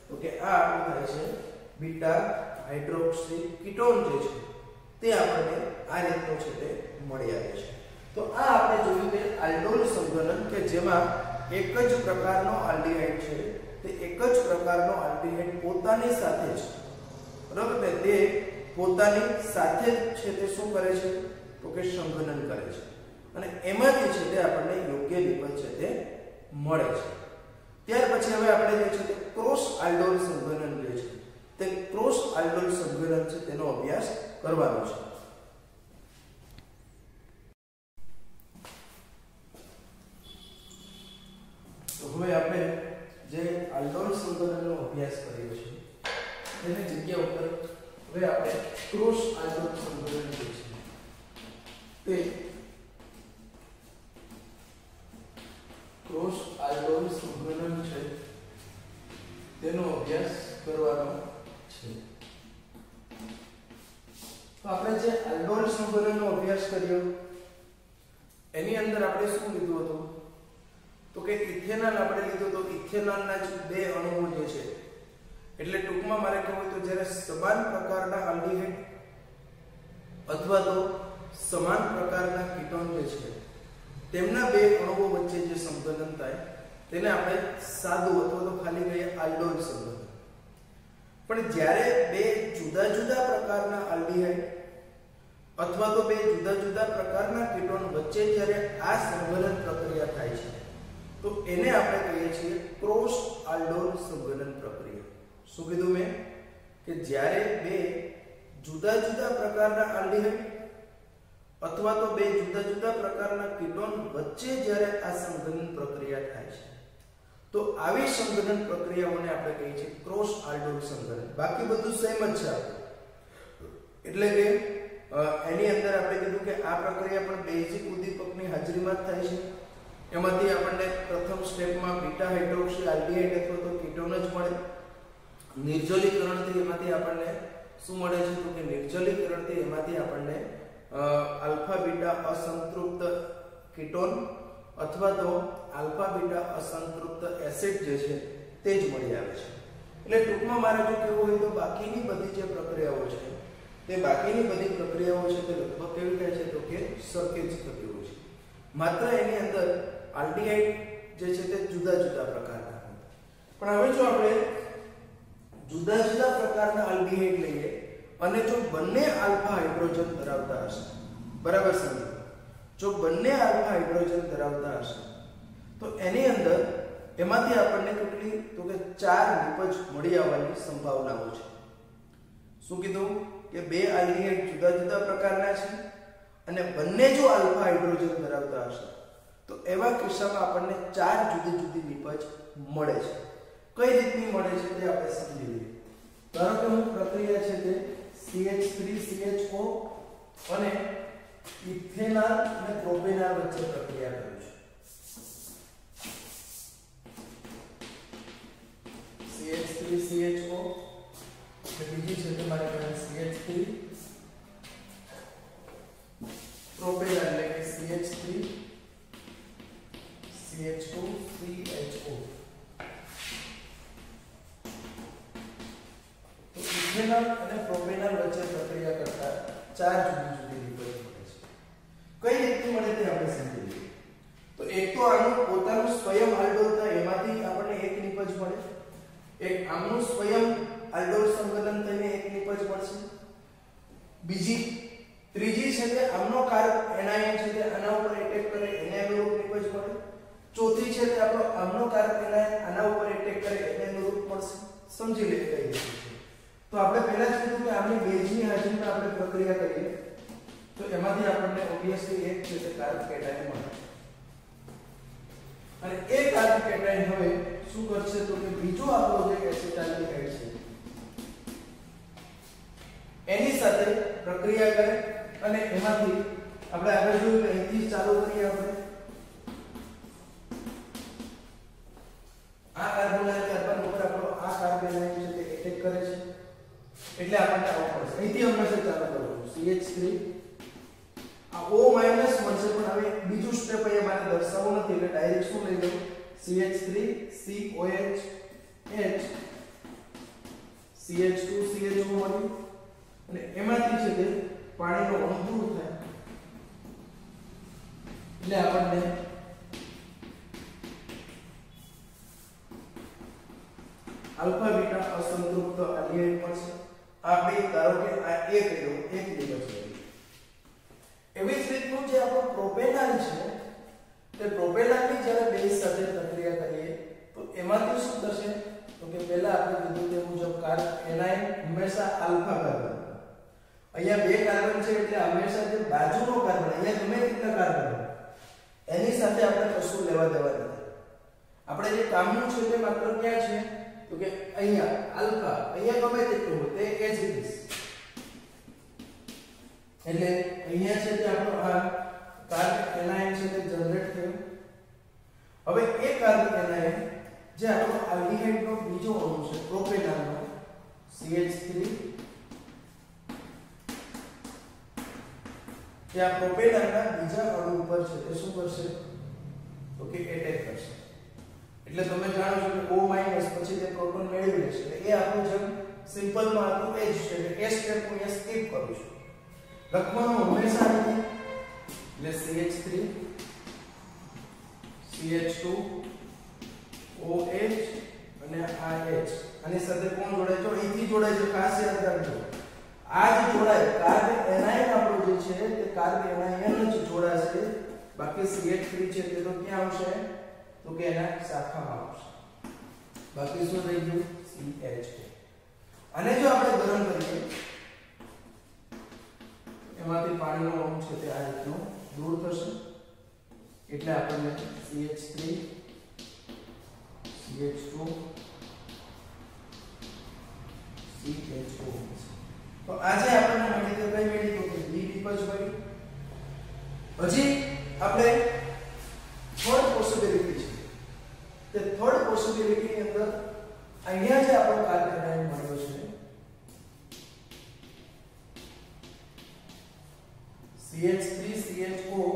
તો કે આ આપણું થાય છે બીટા હાઇડ્રોક્સી કીટોન જે છે તે આપણને આ રીતનું છે તે મળી આવે છે. તો આ આપણે જોયું કે આલ્ડોલ સંઘનન કે જેમાં એક જ પ્રકારનો આલ્ડીહાઇડ છે તે એક જ પ્રકારનો આલ્ડીહાઇડ પોતાની સાથે જ બરાબર ને તે પોતાની સાથે છે તે શું કરે છે તો કે સંઘનન કરે છે અને એમાંથી છે તે આપણને યોગ્ય નિબંધ છે તે મળે છે. ત્યાર પછી હવે આપણે જે છે તે ક્રોસ આલ્ડોલ સંઘનન જે છે તે ક્રોસ આલ્ડોલ સંઘનન છે તેનો અભ્યાસ કરવાનો છે. તો હવે આપણે જે આલ્ડોલ સંઘનનનો અભ્યાસ કરીએ છીએ તેની જગ્યા ઉપર હવે આપણે ક્રોસ આલ્ડોલ સંઘનન જે છે તે ક્રોસ આલ્ડોલ સંઘનન છે તેનો અભ્યાસ કરવાનો છે. તો આપણે જે આલ્ડોલ સંઘનનનો અભ્યાસ કર્યો એની અંદર આપણે શું લીધું હતું તો કે ઇથેનોલ આપણે લીધું તો ઇથેનોલના જ બે અણુઓ જે છે એટલે ટૂંકમાં મારે કહેવું તો જ્યારે સમાન પ્રકારના આલ્ડીહાઇડ અથવા તો સમાન પ્રકારના કીટોન જે છે તેમના બે અણુઓ વચ્ચે જે સંઘનન થાય તેને આપણે સાદું અથવા તો ખાલી કહીએ આલ્ડોલ સંઘનન. પણ જ્યારે બે જુદા જુદા પ્રકારના આલ્ડીહાઇડ અથવા તો બે જુદા જુદા પ્રકારના કીટોન વચ્ચે જ્યારે આ સંઘનન પ્રક્રિયા થાય છે તો એને આપણે કહીએ છીએ ક્રોસ આલ્ડોલ સંઘનન પ્રક્રિયા. શું કીધું મેં કે જ્યારે બે જુદા જુદા પ્રકારના આલ્ડીહાઇડ અથવા તો બે જુદા જુદા પ્રકારના કીટોન વચ્ચે જ્યારે આ સંઘનન પ્રક્રિયા થાય છે તો આવી સંઘનન પ્રક્રિયાઓને આપણે કહીએ છીએ ક્રોસ આલ્ડોલ સંઘનન. બાકી બધું સેમ જ છે. એટલે કે એની અંદર આપણે કીધું કે આ પ્રક્રિયા પણ બેઝિક ઉદ્દીપકની હાજરીમાં જ થાય છે. એમાંથી આપણને પ્રથમ સ્ટેપમાં બીટા હાઇડ્રોક્સી આલ્ડીહાઇડ અથવા તો કીટોન જ મળે. નિર્જલીકરણથી એમાંથી આપણને શું મળે છે તો કે નિર્જલીકરણથી એમાંથી આપણને આલ્ફા બીટા અસંતૃપ્ત કીટોન અથવા તો આલ્ફા બીટા અસંતૃપ્ત એસિડ જે છે તે જ મળી આવે છે. એટલે ટૂંકમાં મારે જો કહેવું હોય તો બાકીની બધી જે પ્રક્રિયાઓ છે તે બાકીની બધી પ્રક્રિયાઓ છે તે લગભગ કેવી થાય છે તો કે સરખી જ થતી હોય છે. માત્ર એની અંદર આલ્ડીહાઇડ જે છે તે જુદા જુદા પ્રકારના હોય. પણ હવે જો આપણે જુદા જુદા પ્રકારના આલ્ડીહાઇડ લઈએ અને જો બંને આલ્ફા હાઇડ્રોજન ધરાવતા હશે, બરાબર સમજો, જો બંને આલ્ફા હાઇડ્રોજન ધરાવતા હશે તો એની અંદર એમાંથી આપણને કેટલી તો કે 4 નિપજ મળી આવવાની સંભાવનાઓ છે. શું કીધું કે બે આલ્ડીહાઇડ જુદા જુદા પ્રકારના છે અને બંને જો આલ્ફા હાઇડ્રોજન ધરાવતા હશે તો એવા કિસ્સામાં આપણને 4 જુદી જુદી નિપજ મળે છે. કઈ રીતની મળે છે તે આપણે સમજી લઈએ. ધારો કે હું પ્રક્રિયા છે તે CH3CHO અને ઇથેનોલ અને પ્રોપેનોલ વચ્ચે પ્રક્રિયા કરું છું. CH3CHO એટલે બીજી છે તે મારી પાસે CH3 પ્રોપેનોલ એટલે કે CH3 CH2 CHO. તો ઇથેનોલ અને પ્રોપેનોલ વચ્ચે પ્રક્રિયા કરતા 4 જુદી જુદી નિપજ મળે છે. કઈ રીતે મળે તે આપણે સમજી લઈએ. તો એક તો આનું પોતાનું સ્વયં આલ્ડોલ થાય એમાંથી આપણને એક નિપજ મળે. એક આમનું સ્વયં આલ્ડોલ સંકલન થઈને એક નિપજ મળશે. ત્રીજી છે તે આમનો કાર્બ એનાયન છે તે આના ઉપર એટેક કરે એને અનુરૂપ નિપજ મળે. ચોથી છે તે આપણો આમનો કાર્બ એનાયન આના ઉપર એટેક કરે એને અનુરૂપ મળશે. સમજી લે કઈ રીતે છે. તો આપણે પહેલા જ કીધું કે આમની બેઝની હાજરીમાં આપણે પ્રક્રિયા કરીએ તો એમાંથી આપણને ઓબવિયસલી એક છે તે કાર્બ કેટાયન મળે. અને એ કાર્બ કેટાયન હવે શું કરશે તો કે બીજો આપણો જે એસિટાલ્ડિહાઇડ છે એની સાથે પ્રક્રિયા કરે અને એમાંથી આપણે આગળ જોયું કે અહીંથી ચાલુ કરીએ. આપણે આ કાર્બોનાઇલ કાર્બન ઉપર આપણો આ કાર્બોનાઇલ છે તે એટેક કરે છે એટલે આપણને આવું પડશે. અહીંથી હંમેશા ચાલુ કરવું. CH3 આ O- મળશે પણ હવે બીજું સ્ટેપ અહીંયા મારે દર્શાવવું નથી એટલે ડાયરેક્ટ શું લઈ લઉં CH3 COH H CH2 CHO મળ્યું અને એમાંથી છે તે પાણીનો અણુ દૂર થાય એટલે આપણને આલ્ફા બીટા અસંતૃપ્ત આલ્ડીહાઇડ મળશે. આપણે ધારો કે આ એક નિપજ છે. એવી જ રીતનું જે આપણો પ્રોપેનોલ છે તે પ્રોપેનોલની જ્યારે બેઝ સાથે પ્રક્રિયા કરીએ તો એમાંથી શું થશે તો કે પહેલા આપણે કીધું તે મુજબ કાર્બ એનાયન હંમેશા આલ્ફા કાર્બન. અહીંયા બે કાર્બન છે એટલે હંમેશા જે બાજુનો કાર્બન અહીંયા ગમે તેટલા કાર્બન એની સાથે આપણે કશું લેવા દેવા નથી. આપણે જે કામનું છે તે માત્ર ક્યાં છે તો કે અહીંયા આલ્ફા અહીંયા ગમે તેટલું હોય તે એ જ રીતે. એટલે અહીંયા છે તે આપણો આ કાર્બ એનાયન છે તે જનરેટ થયો. હવે એ કાર્બ એનાયન જે આપણો આલ્ડીહાઇડનો બીજો અણુ છે પ્રોપેનોલનો CH3 કે આ પ્રોપેનોલના બીજા અણુ ઉપર છે તે શું કરશે તો કે એટેક કરશે. એટલે તમે જાણો છો કે O- પછી તે પ્રોટોન મેળવી લેશે. એટલે એ આપણું જેમ સિમ્પલમાં હતું એ જ છે. એટલે એ સ્ટેપ હું અહીંયા સ્કીપ કરું છું. લખવાનું હંમેશા નથી એટલે CH3 CH2 OH અને આ H આની સાથે કોણ જોડાય છે? અહીંથી જોડાય છે, ખાસ યાદ રાખજો. આ જ જોડાય કાર્બન એનાયન આપણો જે છે તે કાર્બન એનાયન જ જોડાશે. બાકી CH3 છે તે તો ક્યાં આવશે? તો કે એના શાખામાં આવશે. બાકી શું રહી ગયું? CH2. અને જો આપણે ગરમ કરીએ એમાંથી પાણીનો અણુ છે તે આ રીતનો દૂર થશે એટલે આપણને CH3 CH2 CH4 તો આજે આપણને મળી તો કઈ મળી? તો કે બી નિપજ મળી. હજી આપણે થર્ડ પોસિબિલિટી છે. તે થર્ડ પોસિબિલિટી ની અંદર અહીંયા જે આપણો કાર્બન આયન મળ્યો છે CH3 CH4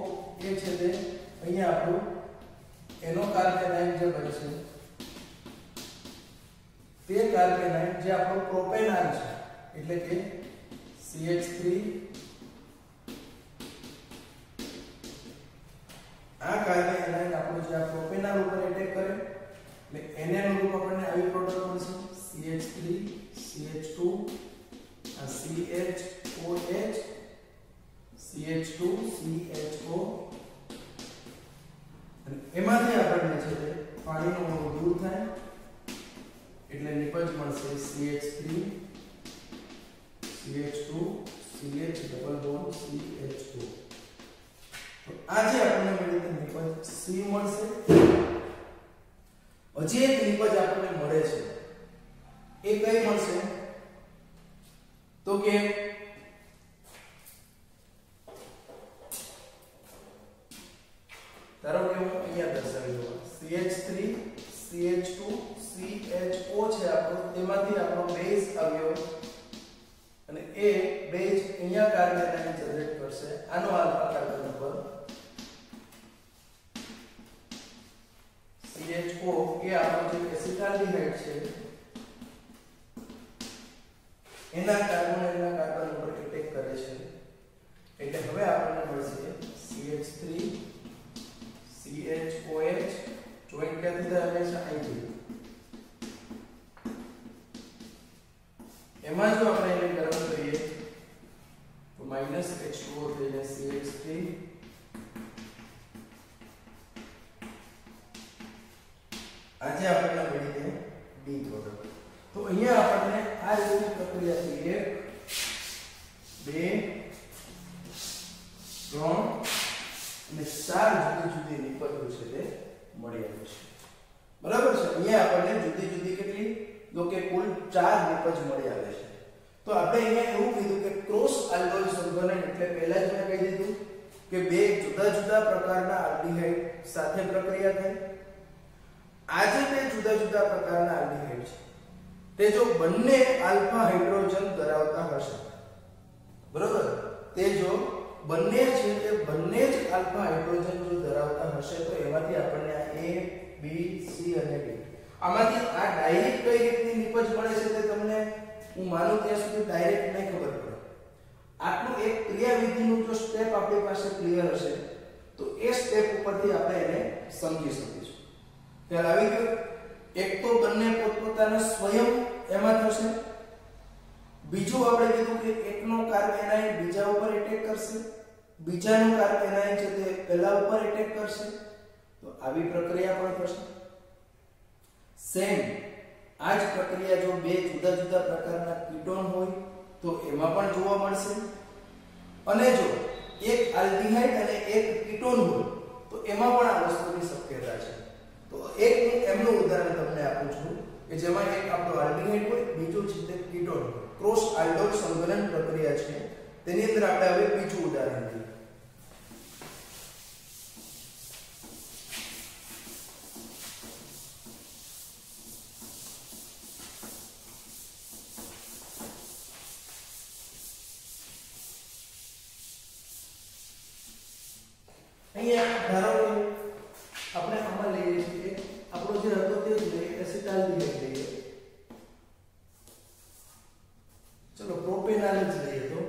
એ છે તે અહીંયા આપણું એનો કાર્બન આયન જે બનશે તે કાર્બન આયન જે આપણો પ્રોપેનાલ છે એટલે કે CH3 આ કાર્બન આયન આપણો જે આ પ્રોપેનાલ ઉપર એટેક કરે એટલે એને અનુરૂપ આપણને આવી પ્રોડક્ટ મળશે CH3 CH2 આ CH4H CH2 CHO અને એમાંથી આપણને છે તે પાણીનો અણુ દૂર થાય એટલે નિપજ મળશે CH3 CH2 CH double bond CH2. તો આજે આપણને મળી તો નિપજ C મળશે. હજી એક નિપજ આપણને મળે છે એ કઈ મળશે? તો કે ધારો કે હું અહીંયા દર્શાવી દઉં CH3 CH2 CHO છે આપણો તેમાંથી આપણો બેઝ આવ્યો અને એ બેઝ અહીંયા કાર્બન આયન જનરેટ કરશે. આનો આલ્ફા કાર્બન નંબર CHO એ આપણો જે એસિટાલ્ડિહાઇડ છે એના કાર્બન ઉપર એટેક કરે છે એટલે હવે આપણને મળશે CH3 CHOH જોઈન્ટ ક્યાંથી થાય? હંમેશા અહીંથી. એમાં જો આપણે એને ગરમ કરીએ તો -H2O થઈ જાય CH3 આજે આપણને મળી છે ડી પ્રોડક્ટ. તો અહીંયા આપણને આ રીતની પ્રક્રિયાથી 1 2 3 અને 4 જુદી જુદી નિપજો છે તે મળી આવે છે. બરાબર છે? અહીંયા આપણને જુદી જુદી કેટલી? તો કે કુલ 4 નિપજ મળી આવે છે. તો આપણે અહીંયા એવું કીધું કે ક્રોસ આલ્કોહોલ સંઘનન એટલે પહેલા જ મેં કહી દીધું કે બે જુદા જુદા પ્રકારના આલ્ડીહાઇડ સાથે પ્રક્રિયા થાય. આજે બે જુદા જુદા પ્રકારના આલ્ડીહાઇડ છે તે જો બંને આલ્ફા હાઇડ્રોજન ધરાવતા હશે, બરોબર, તે જો બંને છે તે બંને જ આલ્ફા હાઇડ્રોજન જો ધરાવતા હશે તો એમાંથી આપણને આ A B C અને D આમાંથી આ ડાયરેક્ટ કઈ રીતની નિપજ મળે છે તે તમને હું માનું ત્યાં સુધી ડાયરેક્ટ નહીં ખબર પડે. આટલું એક ક્રિયાવિધિનું જો સ્ટેપ આપણી પાસે ક્લિયર હશે તો એ સ્ટેપ ઉપરથી આપણે એને સમજી શકીશું. ખ્યાલ આવી ગયો? એક તો બંને પોતપોતાના સ્વયં એમાં થશે. બીજું આપણે કીધું કે એકનો કાર્બન આયન બીજા ઉપર એટેક કરશે, બીજાનો કાર્બન આયન છે તે પહેલા ઉપર એટેક કરશે. તો આવી પ્રક્રિયા પણ થશે. સેમ આ જ પ્રક્રિયા જો બે જુદા જુદા પ્રકારના કીટોન હોય તો એમાં પણ જોવા મળશે. અને જો એક આલ્ડીહાઇડ અને એક કીટોન હોય તો એમાં પણ આ વસ્તુની શક્યતા છે. તો એક હું એમનું ઉદાહરણ તમને આપું છું કે જેમાં એક આપણો આલ્ડીહાઇડ હોય, બીજું છે તે કીટોન હોય. ક્રોસ આલ્ડોલ સંઘનન પ્રક્રિયા છે. તેની અંદર આપણે હવે બીજું ઉદાહરણ લઈએ. અહીંયા ધારો કે આપણે આમાં લઈએ છીએ આપણો જે હતો તે જ લઈએ એસિટાલ્ડિહાઇડ લઈએ. ચલો પ્રોપેનાલ જ લઈએ. તો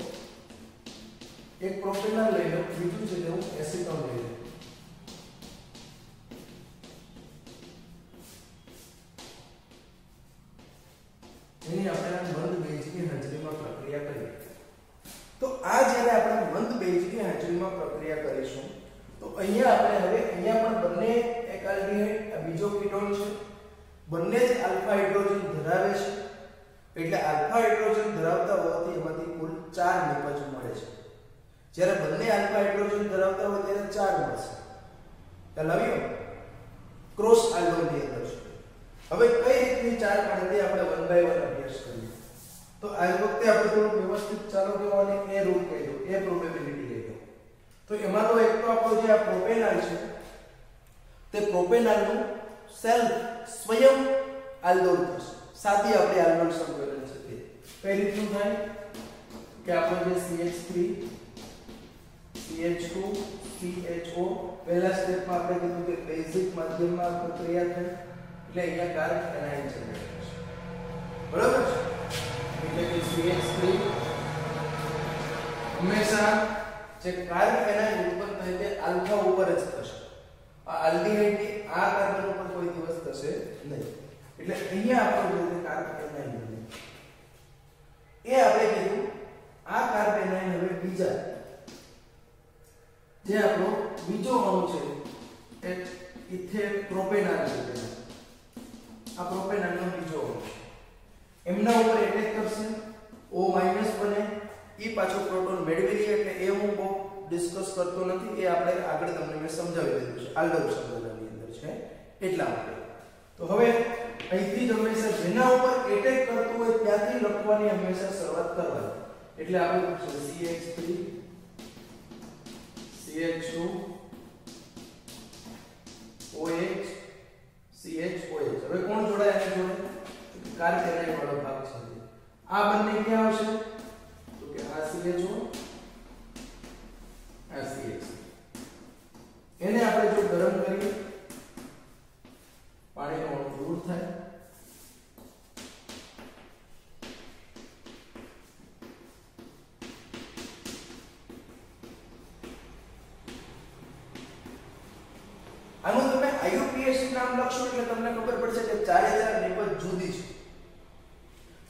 એક પ્રોપેનાલ લઈ લો, બીજું છે તે હું એસિટોન લઈ લઉં. pH ની હાજરીમાં પ્રક્રિયા કરીશું તો અહીંયા આપણે હવે અહીંયા પણ બંને એક આલ્ડીહાઇડ આ બીજો કીટોન છે બંને જ આલ્ફા હાઇડ્રોજન ધરાવે છે એટલે આલ્ફા હાઇડ્રોજન ધરાવતા હોવાથી એમાંથી કુલ 4 નિપજ મળે છે જ્યારે બંને આલ્ફા હાઇડ્રોજન ધરાવતા હોય ત્યારે 4 મળશે ખ્યાલ આવ્યો ક્રોસ આલ્ડોલ ની અંદર છે હવે કઈ રીતની 4 મળે તે આપણે 1 બાય 1 અભ્યાસ કરીએ તો આ વખતે આપણે થોડું વ્યવસ્થિત ચાલો કહેવાને એ રૂટ કહી દો એ પ્રોબેબિલિટી લઈ લો તો એમાં તો એક તો આપણો જે આ પ્રોપેનોલ છે તે પ્રોપેનોલનું સેલ્ફ સ્વયં આલ્ડોલ થશે સાદી આપણે આલ્ડોલ સંકલન છે તે કઈ રીતનું થાય કે આપણો જે CH3 CH2 CHO પહેલા સ્ટેપમાં આપણે કીધું કે બેઝિક માધ્યમમાં પ્રક્રિયા થાય એટલે અહીંયા કાર્બ એનાયન જનરેટ થશે બરાબર છે એટલે કે CH3 હંમેશા જે કાર્બ એનાયન ઉત્પન્ન થાય તે આલ્ફા ઉપર જ થશે આ આલ્ડીહાઇડ ની આ કાર્બન ઉપર કોઈ દિવસ થશે નહીં એટલે અહીંયા આપણે જોઈએ કાર્બ એનાયન બને એ આપણે કીધું આ કાર્બ એનાયન હવે બીજા જે આપણો બીજો અણુ છે એ ઇથે પ્રોપેનોલ છે આ પ્રોપેનોલનો બીજો અણુ એમના ઉપર એટેક કરશે O- બને ઈ પાછો પ્રોટોન મેળવી લે એટલે એ હું બહુ ડિસ્કસ કરતો નથી એ આપણે આગળ તમને મેં સમજાવી દીધું છે આલ્ડોલ સંકલનની અંદર છે એટલા માટે તો હવે અહીંથી જ હંમેશા જેના ઉપર એટેક કરતું હોય ત્યાંથી લખવાની હંમેશા શરૂઆત કરવાની એટલે આપણે CH3 CH2 OH CHOH હવે કોણ જોડાય આની જોડે કાર્બ એનાયન વાળો ભાગ છે આ બંને ક્યાં આવશે તો કે આ CHO આ CH એને આપણે જો ગરમ કરીએ પાણીનો અણુ દૂર થાય આનું તમે IUPAC નામ લખશો એટલે તમને ખબર પડશે કે ચારે ચાર નિપજ જુદી છે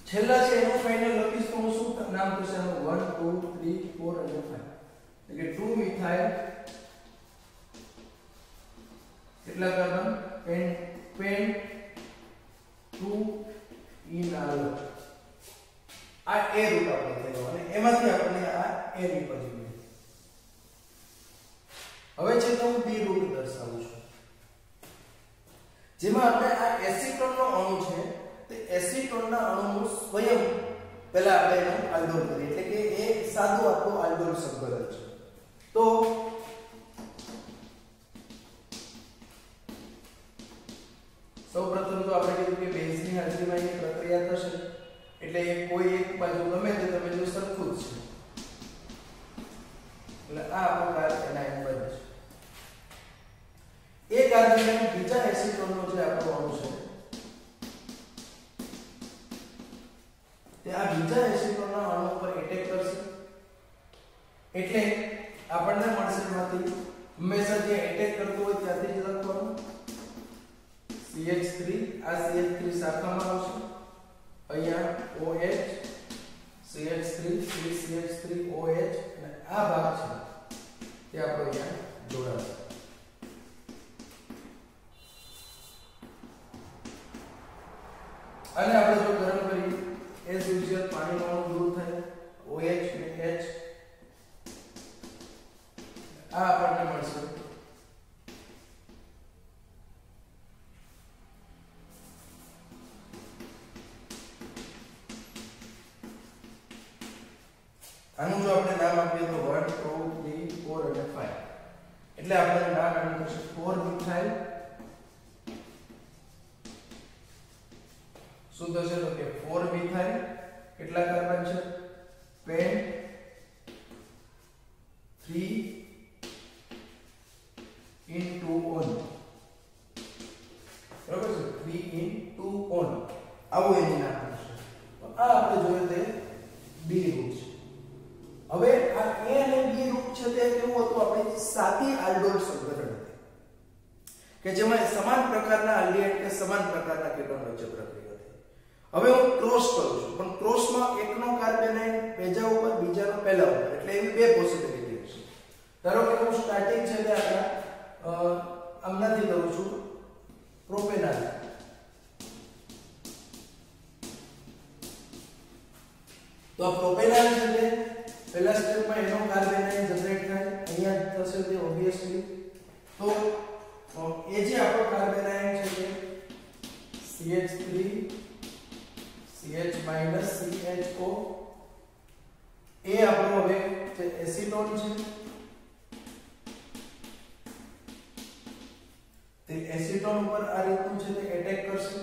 છેલ્લા છે એનું ફાઇનલ લખીશ તો હું શું નામ થશે આનું 1 2 3 4 અને 5 એટલે 2 મિથાઇલ કેટલા કાર્બન પેન 2 ઇનાલ આ એ રૂટ આપણે થયો અને એમાંથી આપણે આ એ નિપજ મળી હવે છે તો હું બી રૂટ દર્શાવું છું જેમાં આપણે આ એસિટોનનો અણુ છે તે એસિટોનના અણુનું સ્વયં પહેલા આપણે એનો આલ્ડોલ કરીએ એટલે કે એ સાદું આપણું આલ્ડોલ સંકલન છે તો સૌપ્રથમ તો આપણે કીધું કે બેઝની હાજરીમાં એની પ્રક્રિયા થશે એટલે એ કોઈ એક બાજુ ગમે તે તમે જો સરખું જ છે એટલે આ આપણો કાર્બ એનાયન બને છે એ કાર્બ એનાયન બીજા એસિટોનનો જે આપણો અણુ છે તે આ બીજા એસિટોનના અણુ પર એટેક કરશે એટલે આપણને મળશે એમાંથી હંમેશા જે એટેક કરતું હોય ત્યાંથી જ લખવાનું CH3 આ CH3 શાખામાં આવશે અહીંયા OH CH3 CH3 OH અને આ ભાગ છે તે આપણો અહીંયા જોડાશે અને આપણે જો ગરમ કરીએ as usual પાણીનો અણુ દૂર થાય OH અને H આ આપણને મળશે આનું જો આપણે નામ આપીએ તો 1 2 3 4 અને 5 એટલે આપણે નામ આપ્યું છે 4 મિથાઇલ શું થશે તો કે 4 મિથાઇલ કેટલા કાર્બન છે પેન 3 in 2 on બરાબર છે 3 in 2 on આવું એનું નામ છે તો આ આપણે જોયું તે બી રૂટ છે હવે આ A અને B રૂટ છે તે કેવું હતું આપણે સાદી આલ્ડોલ સંકલન હતી કે જેમાં સમાન પ્રકારના આલ્ડીહાઇડ કે સમાન પ્રકારના કેટોન વચ્ચે પ્રક્રિયા હતી હવે હું ક્રોસ કરું છું પણ ક્રોસમાં એકનો કાર્બ એનાયન પેજા ઉપર બીજાનો પહેલા ઉપર એટલે એવી બે પોસિબિલિટી છે તો આ પ્રોપેનોલ છે તે પહેલા સ્ટેપમાં એનો કાર્બન આયન જનરેટ થાય, અહીંયા થશે તે ઓબ્વિયસલી. તો એ જે આપણો કાર્બન આયન છે તે CH3 CH- CHO એ આપણો હવે જે એસિટોન છે તે એસિટોન ઉપર આ રીતનું છે તે એટેક કરશે.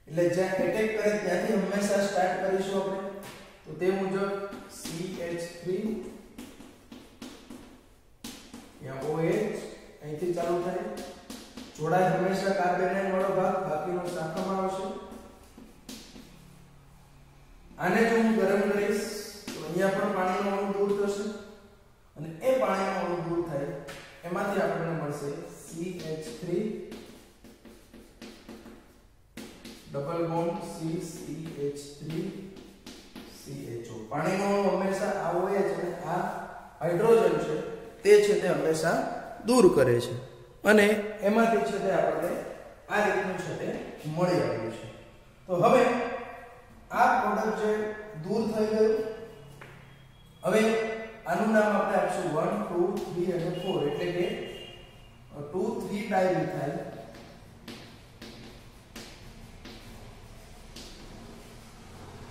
એટલે જ્યાં એટેક કરે ત્યાંથી હંમેશા સ્ટાર્ટ કરીશું આપણે. તો તે મુજબ CH3 યા OH અહીંથી ચાલુ થાય, જોડાય હંમેશા કાર્બન આયન વાળો ભાગ, બાકીનો શાખામાં આવશે. આને જો હું ગરમ કરીશ તો અહીંયા પણ પાણીનો અણુ દૂર થશે અને એ પાણીનો અણુ દૂર થાય એમાંથી આપણને મળશે CH3 double bond CH3 CHO. પાણીનો અણુ હંમેશા આ OH અને આ હાઇડ્રોજન છે તે છે તે હંમેશા દૂર કરે છે અને એમાંથી છે તે આપણને આ રીતનું છે તે મળી આવ્યું છે. તો હવે આ પ્રોડક્ટ જે દૂર થઈ ગયું, હવે આનું નામ આપણે આપશું 1 2 3 અને 4 એટલે કે 2 3 ડાયમિથાઇલ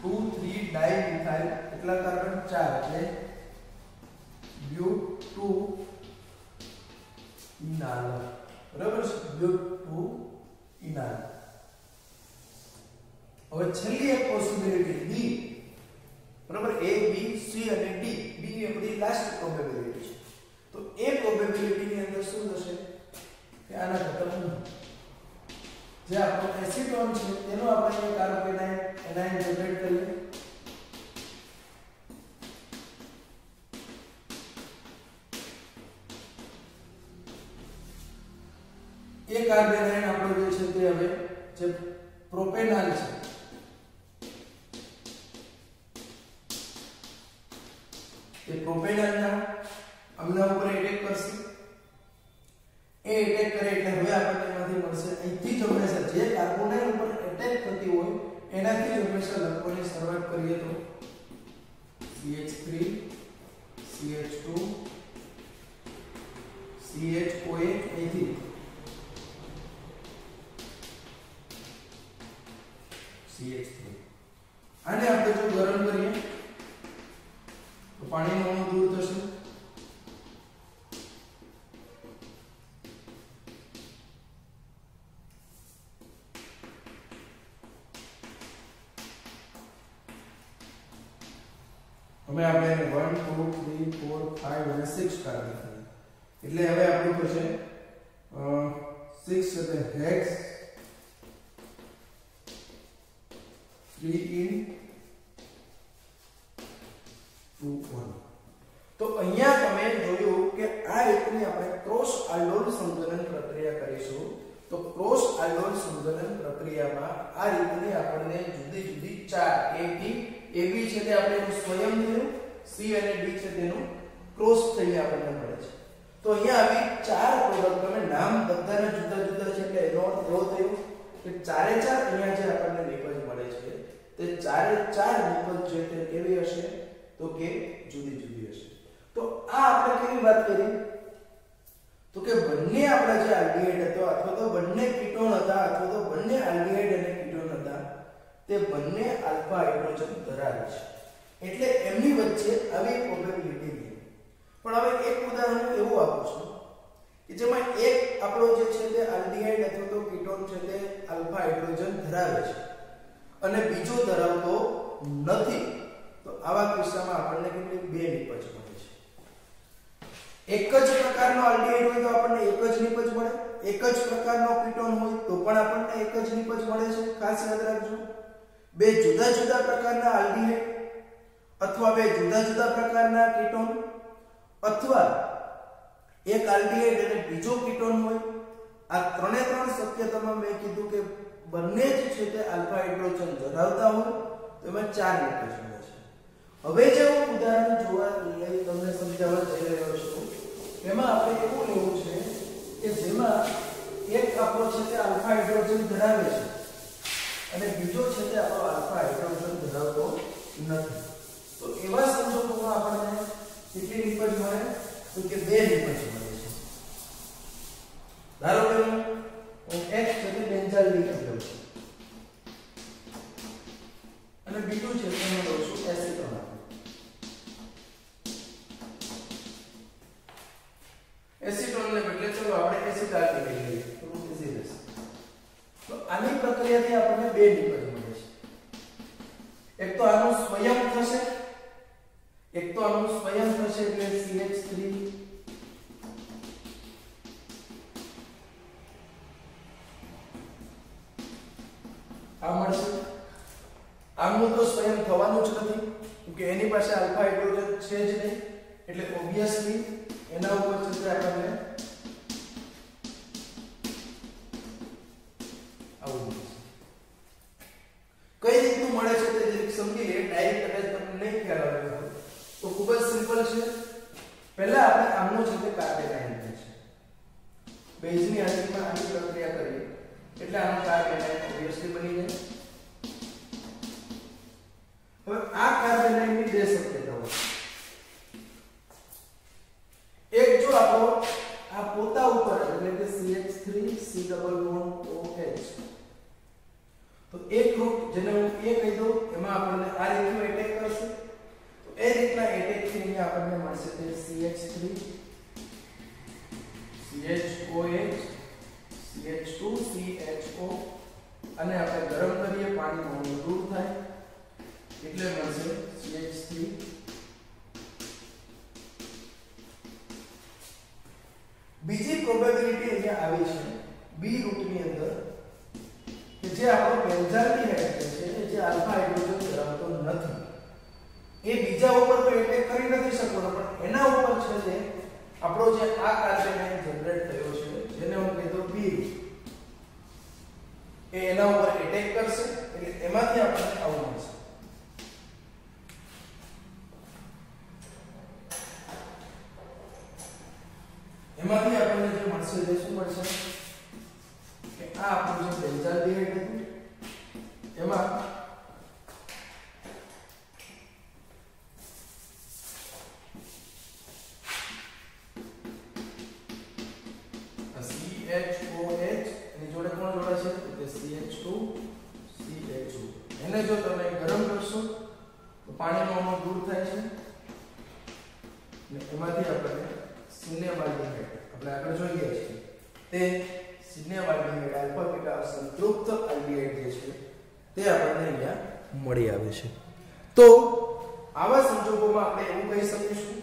2 3 ડાયમિથાઇલ કેટલા કાર્બન 4 એટલે બ્યુ2 ઇનાલ. બરાબર છે, બ્યુ2 ઇનાલ. હવે છેલ્લી એક પોસિબિલિટી D, બરાબર, A B C અને D. D એ બધી લાસ્ટ પ્રોબેબિલિટી છે. તો એ પ્રોબેબિલિટી ની અંદર શું થશે કે આના ખતમ જે આપણો એસિટોન છે તેનો આપણે કાર્બન એનાયન જનરેટ કરીએ. એ કાર્બન આયન આપણો જે છે તે હવે જે પ્રોપેનોલ છે તે પ્રોપેનોલના અમ્લ ઉપર એટેક કરશે. એ એટેક કરે એટલે હવે આપણને એમાંથી મળશે અહીંથી જ હંમેશા જે કાર્બોનાઇલ ઉપર એટેક થતી હોય એનાથી જ હંમેશા લખવાની શરૂઆત કરીએ તો CH3 CH2 CHOH અહીંથી CH3. આને આપણે જો ગરમ કરીએ તો પાણીનો અણુ દૂર થશે. હવે આપણે 1 2 3 4 5 અને 6 કાર્બન કરીએ એટલે હવે આપણું થશે 6 એટલે હેક્સ 3 in 2 1. તો અહીંયા તમે જોયું કે આ રીતની આપણે ક્રોસ આલ્ડોલ સંકલન પ્રક્રિયા કરીશું. તો ક્રોસ આલ્ડોલ સંકલન પ્રક્રિયામાં આ રીતની આપણને જુદી જુદી ચાર AB છે તે આપણે સ્વયં થયું, C અને D છે તેનું ક્રોસ થઈને આપણને મળે છે. તો અહીંયા આવી ચાર પ્રોડક્ટ, તમે નામ બધાના જુદા જુદા છે એટલે એનો અર્થ એવો થયો કે ચારે ચાર અહીંયા જે આપણને નિપજ મળે છે તે ચારે ચાર નિપજ છે તે કેવી હશે તો કે જુદી જુદી હશે. તો આ આપણે કેવી વાત કરી તો કે બંને આપણા જે આલ્ડીહાઇડ હતો અથવા તો બંને કીટોન હતા અથવા તો બંને આલ્ડીહાઇડ અને કીટોન હતા તે બંને આલ્ફા હાઇડ્રોજન ધરાવે છે એટલે એમની વચ્ચે આવી પ્રોબેબિલિટી છે. પણ હવે એક ઉદાહરણ એવું આપું છું કે જેમાં એક આપણો જે છે તે આલ્ડીહાઇડ અથવા તો કીટોન છે તે આલ્ફા હાઇડ્રોજન ધરાવે છે અને બીજો ધરાવતો નથી. તો આવા કિસ્સામાં આપણને કેટલી બે નિપજ મળે છે. એક જ પ્રકારનો આલ્ડીહાઇડ હોય તો આપણને એક જ નિપજ મળે, એક જ પ્રકારનો કીટોન હોય તો પણ આપણને એક જ નિપજ મળે છે. ખાસ યાદ રાખજો, બે જુદા જુદા પ્રકારના આલ્ડીહાઇડ અથવા બે જુદા જુદા પ્રકારના કીટોન અથવા એક આલ્ડીહાઇડ અને બીજો કીટોન હોય, આ ત્રણે ત્રણ શક્યતામાં મેં કીધું કે બંને જ છે તે આલ્ફા હાઇડ્રોજન ધરાવતા હોય તો એમાં ચાર નિપજ મળે છે. હવે જે હું ઉદાહરણ જોવા લઈ તમને સમજાવવા જઈ રહ્યો છું એમાં આપણે એવું લેવું છે કે જેમાં એક આપણો છે તે આલ્ફા હાઇડ્રોજન ધરાવે છે અને બીજો છે તે આપણો આલ્ફા હાઇડ્રોજન ધરાવતો નથી. એવા સંજોગોમાં આપણને કેટલી નિપજ મળે તો કે 2 નિપજ મળે છે. ધારો કે હું X છે બેન્ઝાઇલ લીધું છે અને બીજું છે તો હું લઉં છું એસીટોન. એસીટોન ને બદલે ચલો આપણે એસિટાલ્ડિહાઇડ લઈએ તો ઈઝી રહેશે. તો આની પ્રક્રિયાથી આપણને 2 નિપજ મળે છે. એક તો આનું સ્વયં થશે એટલે CH3 આ મળશે. આનું તો સ્વયં થવાનું જ નથી કે એની પાસે આલ્ફા હાઇડ્રોજન છે જ નહીં, એટલે ઓબ્વિયસલી એના ઉપર છે આપણને આવું મળશે. કઈ રીતનું મળે છે તે જરીક સમજી લઈએ. ડાયરેક્ટ કદાચ તમને નહીં ખ્યાલ આવે તો ખૂબ જ સિમ્પલ છે. પહેલા આપણે આમનો છે તે કાર્બેનાઇન છે બેઝની હાજરીમાં આની પ્રક્રિયા કરીએ એટલે આનો કાર્બેનાઇન ઓબ્વિયસલી બની જાય. હવે આ કાર્બેનાઇનની 2 શક્યતાઓ. એક જો આપણો આ પોતા ઉપર એટલે કે CH3C=OH તો એક ગ્રુપ જેને હું A કહી દઉં એમાં આપણને આ રીતનું એટેક કરશે. તો એ રીતના એટેક થી અહીંયા આપણને મળશે તે CH3 CHOH CH2 CHO અને આપણે ગરમ કરીએ પાણીમાં અણુ દૂર થાય એટલે મળશે CH3. બીજી પ્રોબેબિલિટી અહીંયા આવી છે બી રૂટની અંદર કે જે આપણો બેન્ઝાલ્ડિહાઇડ છે જે આલ્ફા હાઇડ્રોજન ધરાવતો નથી એ બીજા ઉપર તો એટેક કરી નથી શકવાનો, પણ એના ઉપર છે જે આપણો જે આ કાર્બેનાઇન જનરેટ થયો છે જેને હું કહેતો બી એ એના ઉપર એટેક કરશે એટલે એમાંથી આપણને આવું મળશે. એમાંથી આપણને જે મળશે તે શું મળશે કે આ આપણું જે બેન્ઝાલ્ડિહાઇડ હતું એમાં CHOH એની જોડે કોણ જોડાશે તો કે CH2 CHO. એને જો તમે ગરમ કરશો તો પાણીનો અણુ દૂર થાય છે અને એમાંથી આપણને સિનેમાલ્ડિહાઇડ આપણે આગળ જોઈ ગયા છીએ તે સિનેમાલ્ડિહાઇડ આલ્ફા બીટા સંતૃપ્ત આલ્ડિહાઇડ જે છે તે આપણને અહીંયા મળી આવે છે. તો આવા સંજોગોમાં આપણે એવું કહી શકીશું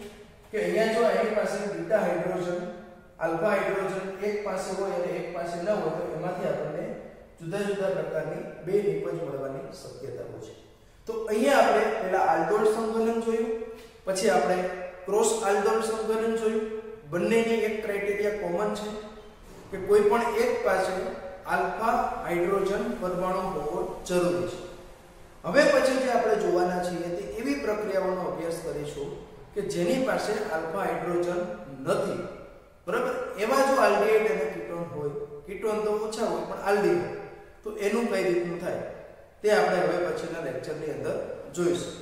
કે અહીંયા જો એની પાસે બીટા હાઇડ્રોજન આલ્ફા હાઇડ્રોજન એક પાસે હોય અને એક પાસે ન હોય તો એમાંથી આપણને જુદા જુદા પ્રકારની 2 નિપજ મળવાની શક્યતાઓ છે. તો અહીંયા આપણે પહેલા આલ્ડોલ સંકલન જોયું, પછી આપણે ક્રોસ આલ્ડોલ સંકલન જોયું. બંનેની એક ક્રાઇટેરિયા કોમન છે કે કોઈ પણ એક પાસે આલ્ફા હાઇડ્રોજન પરમાણુ હોવો જરૂરી છે. હવે પછી જે આપણે જોવાના છીએ તે એવી પ્રક્રિયાઓનો અભ્યાસ કરીશું કે જેની પાસે આલ્ફા હાઇડ્રોજન નથી, બરાબર. એવા જો આલ્ડિહાઇડ અને કીટોન હોય, કીટોન તો ઓછા હોય પણ આલ્ડિહાઇડ, તો એનું કઈ રીતનું થાય તે આપણે હવે પછીના લેક્ચરની અંદર જોઈશું.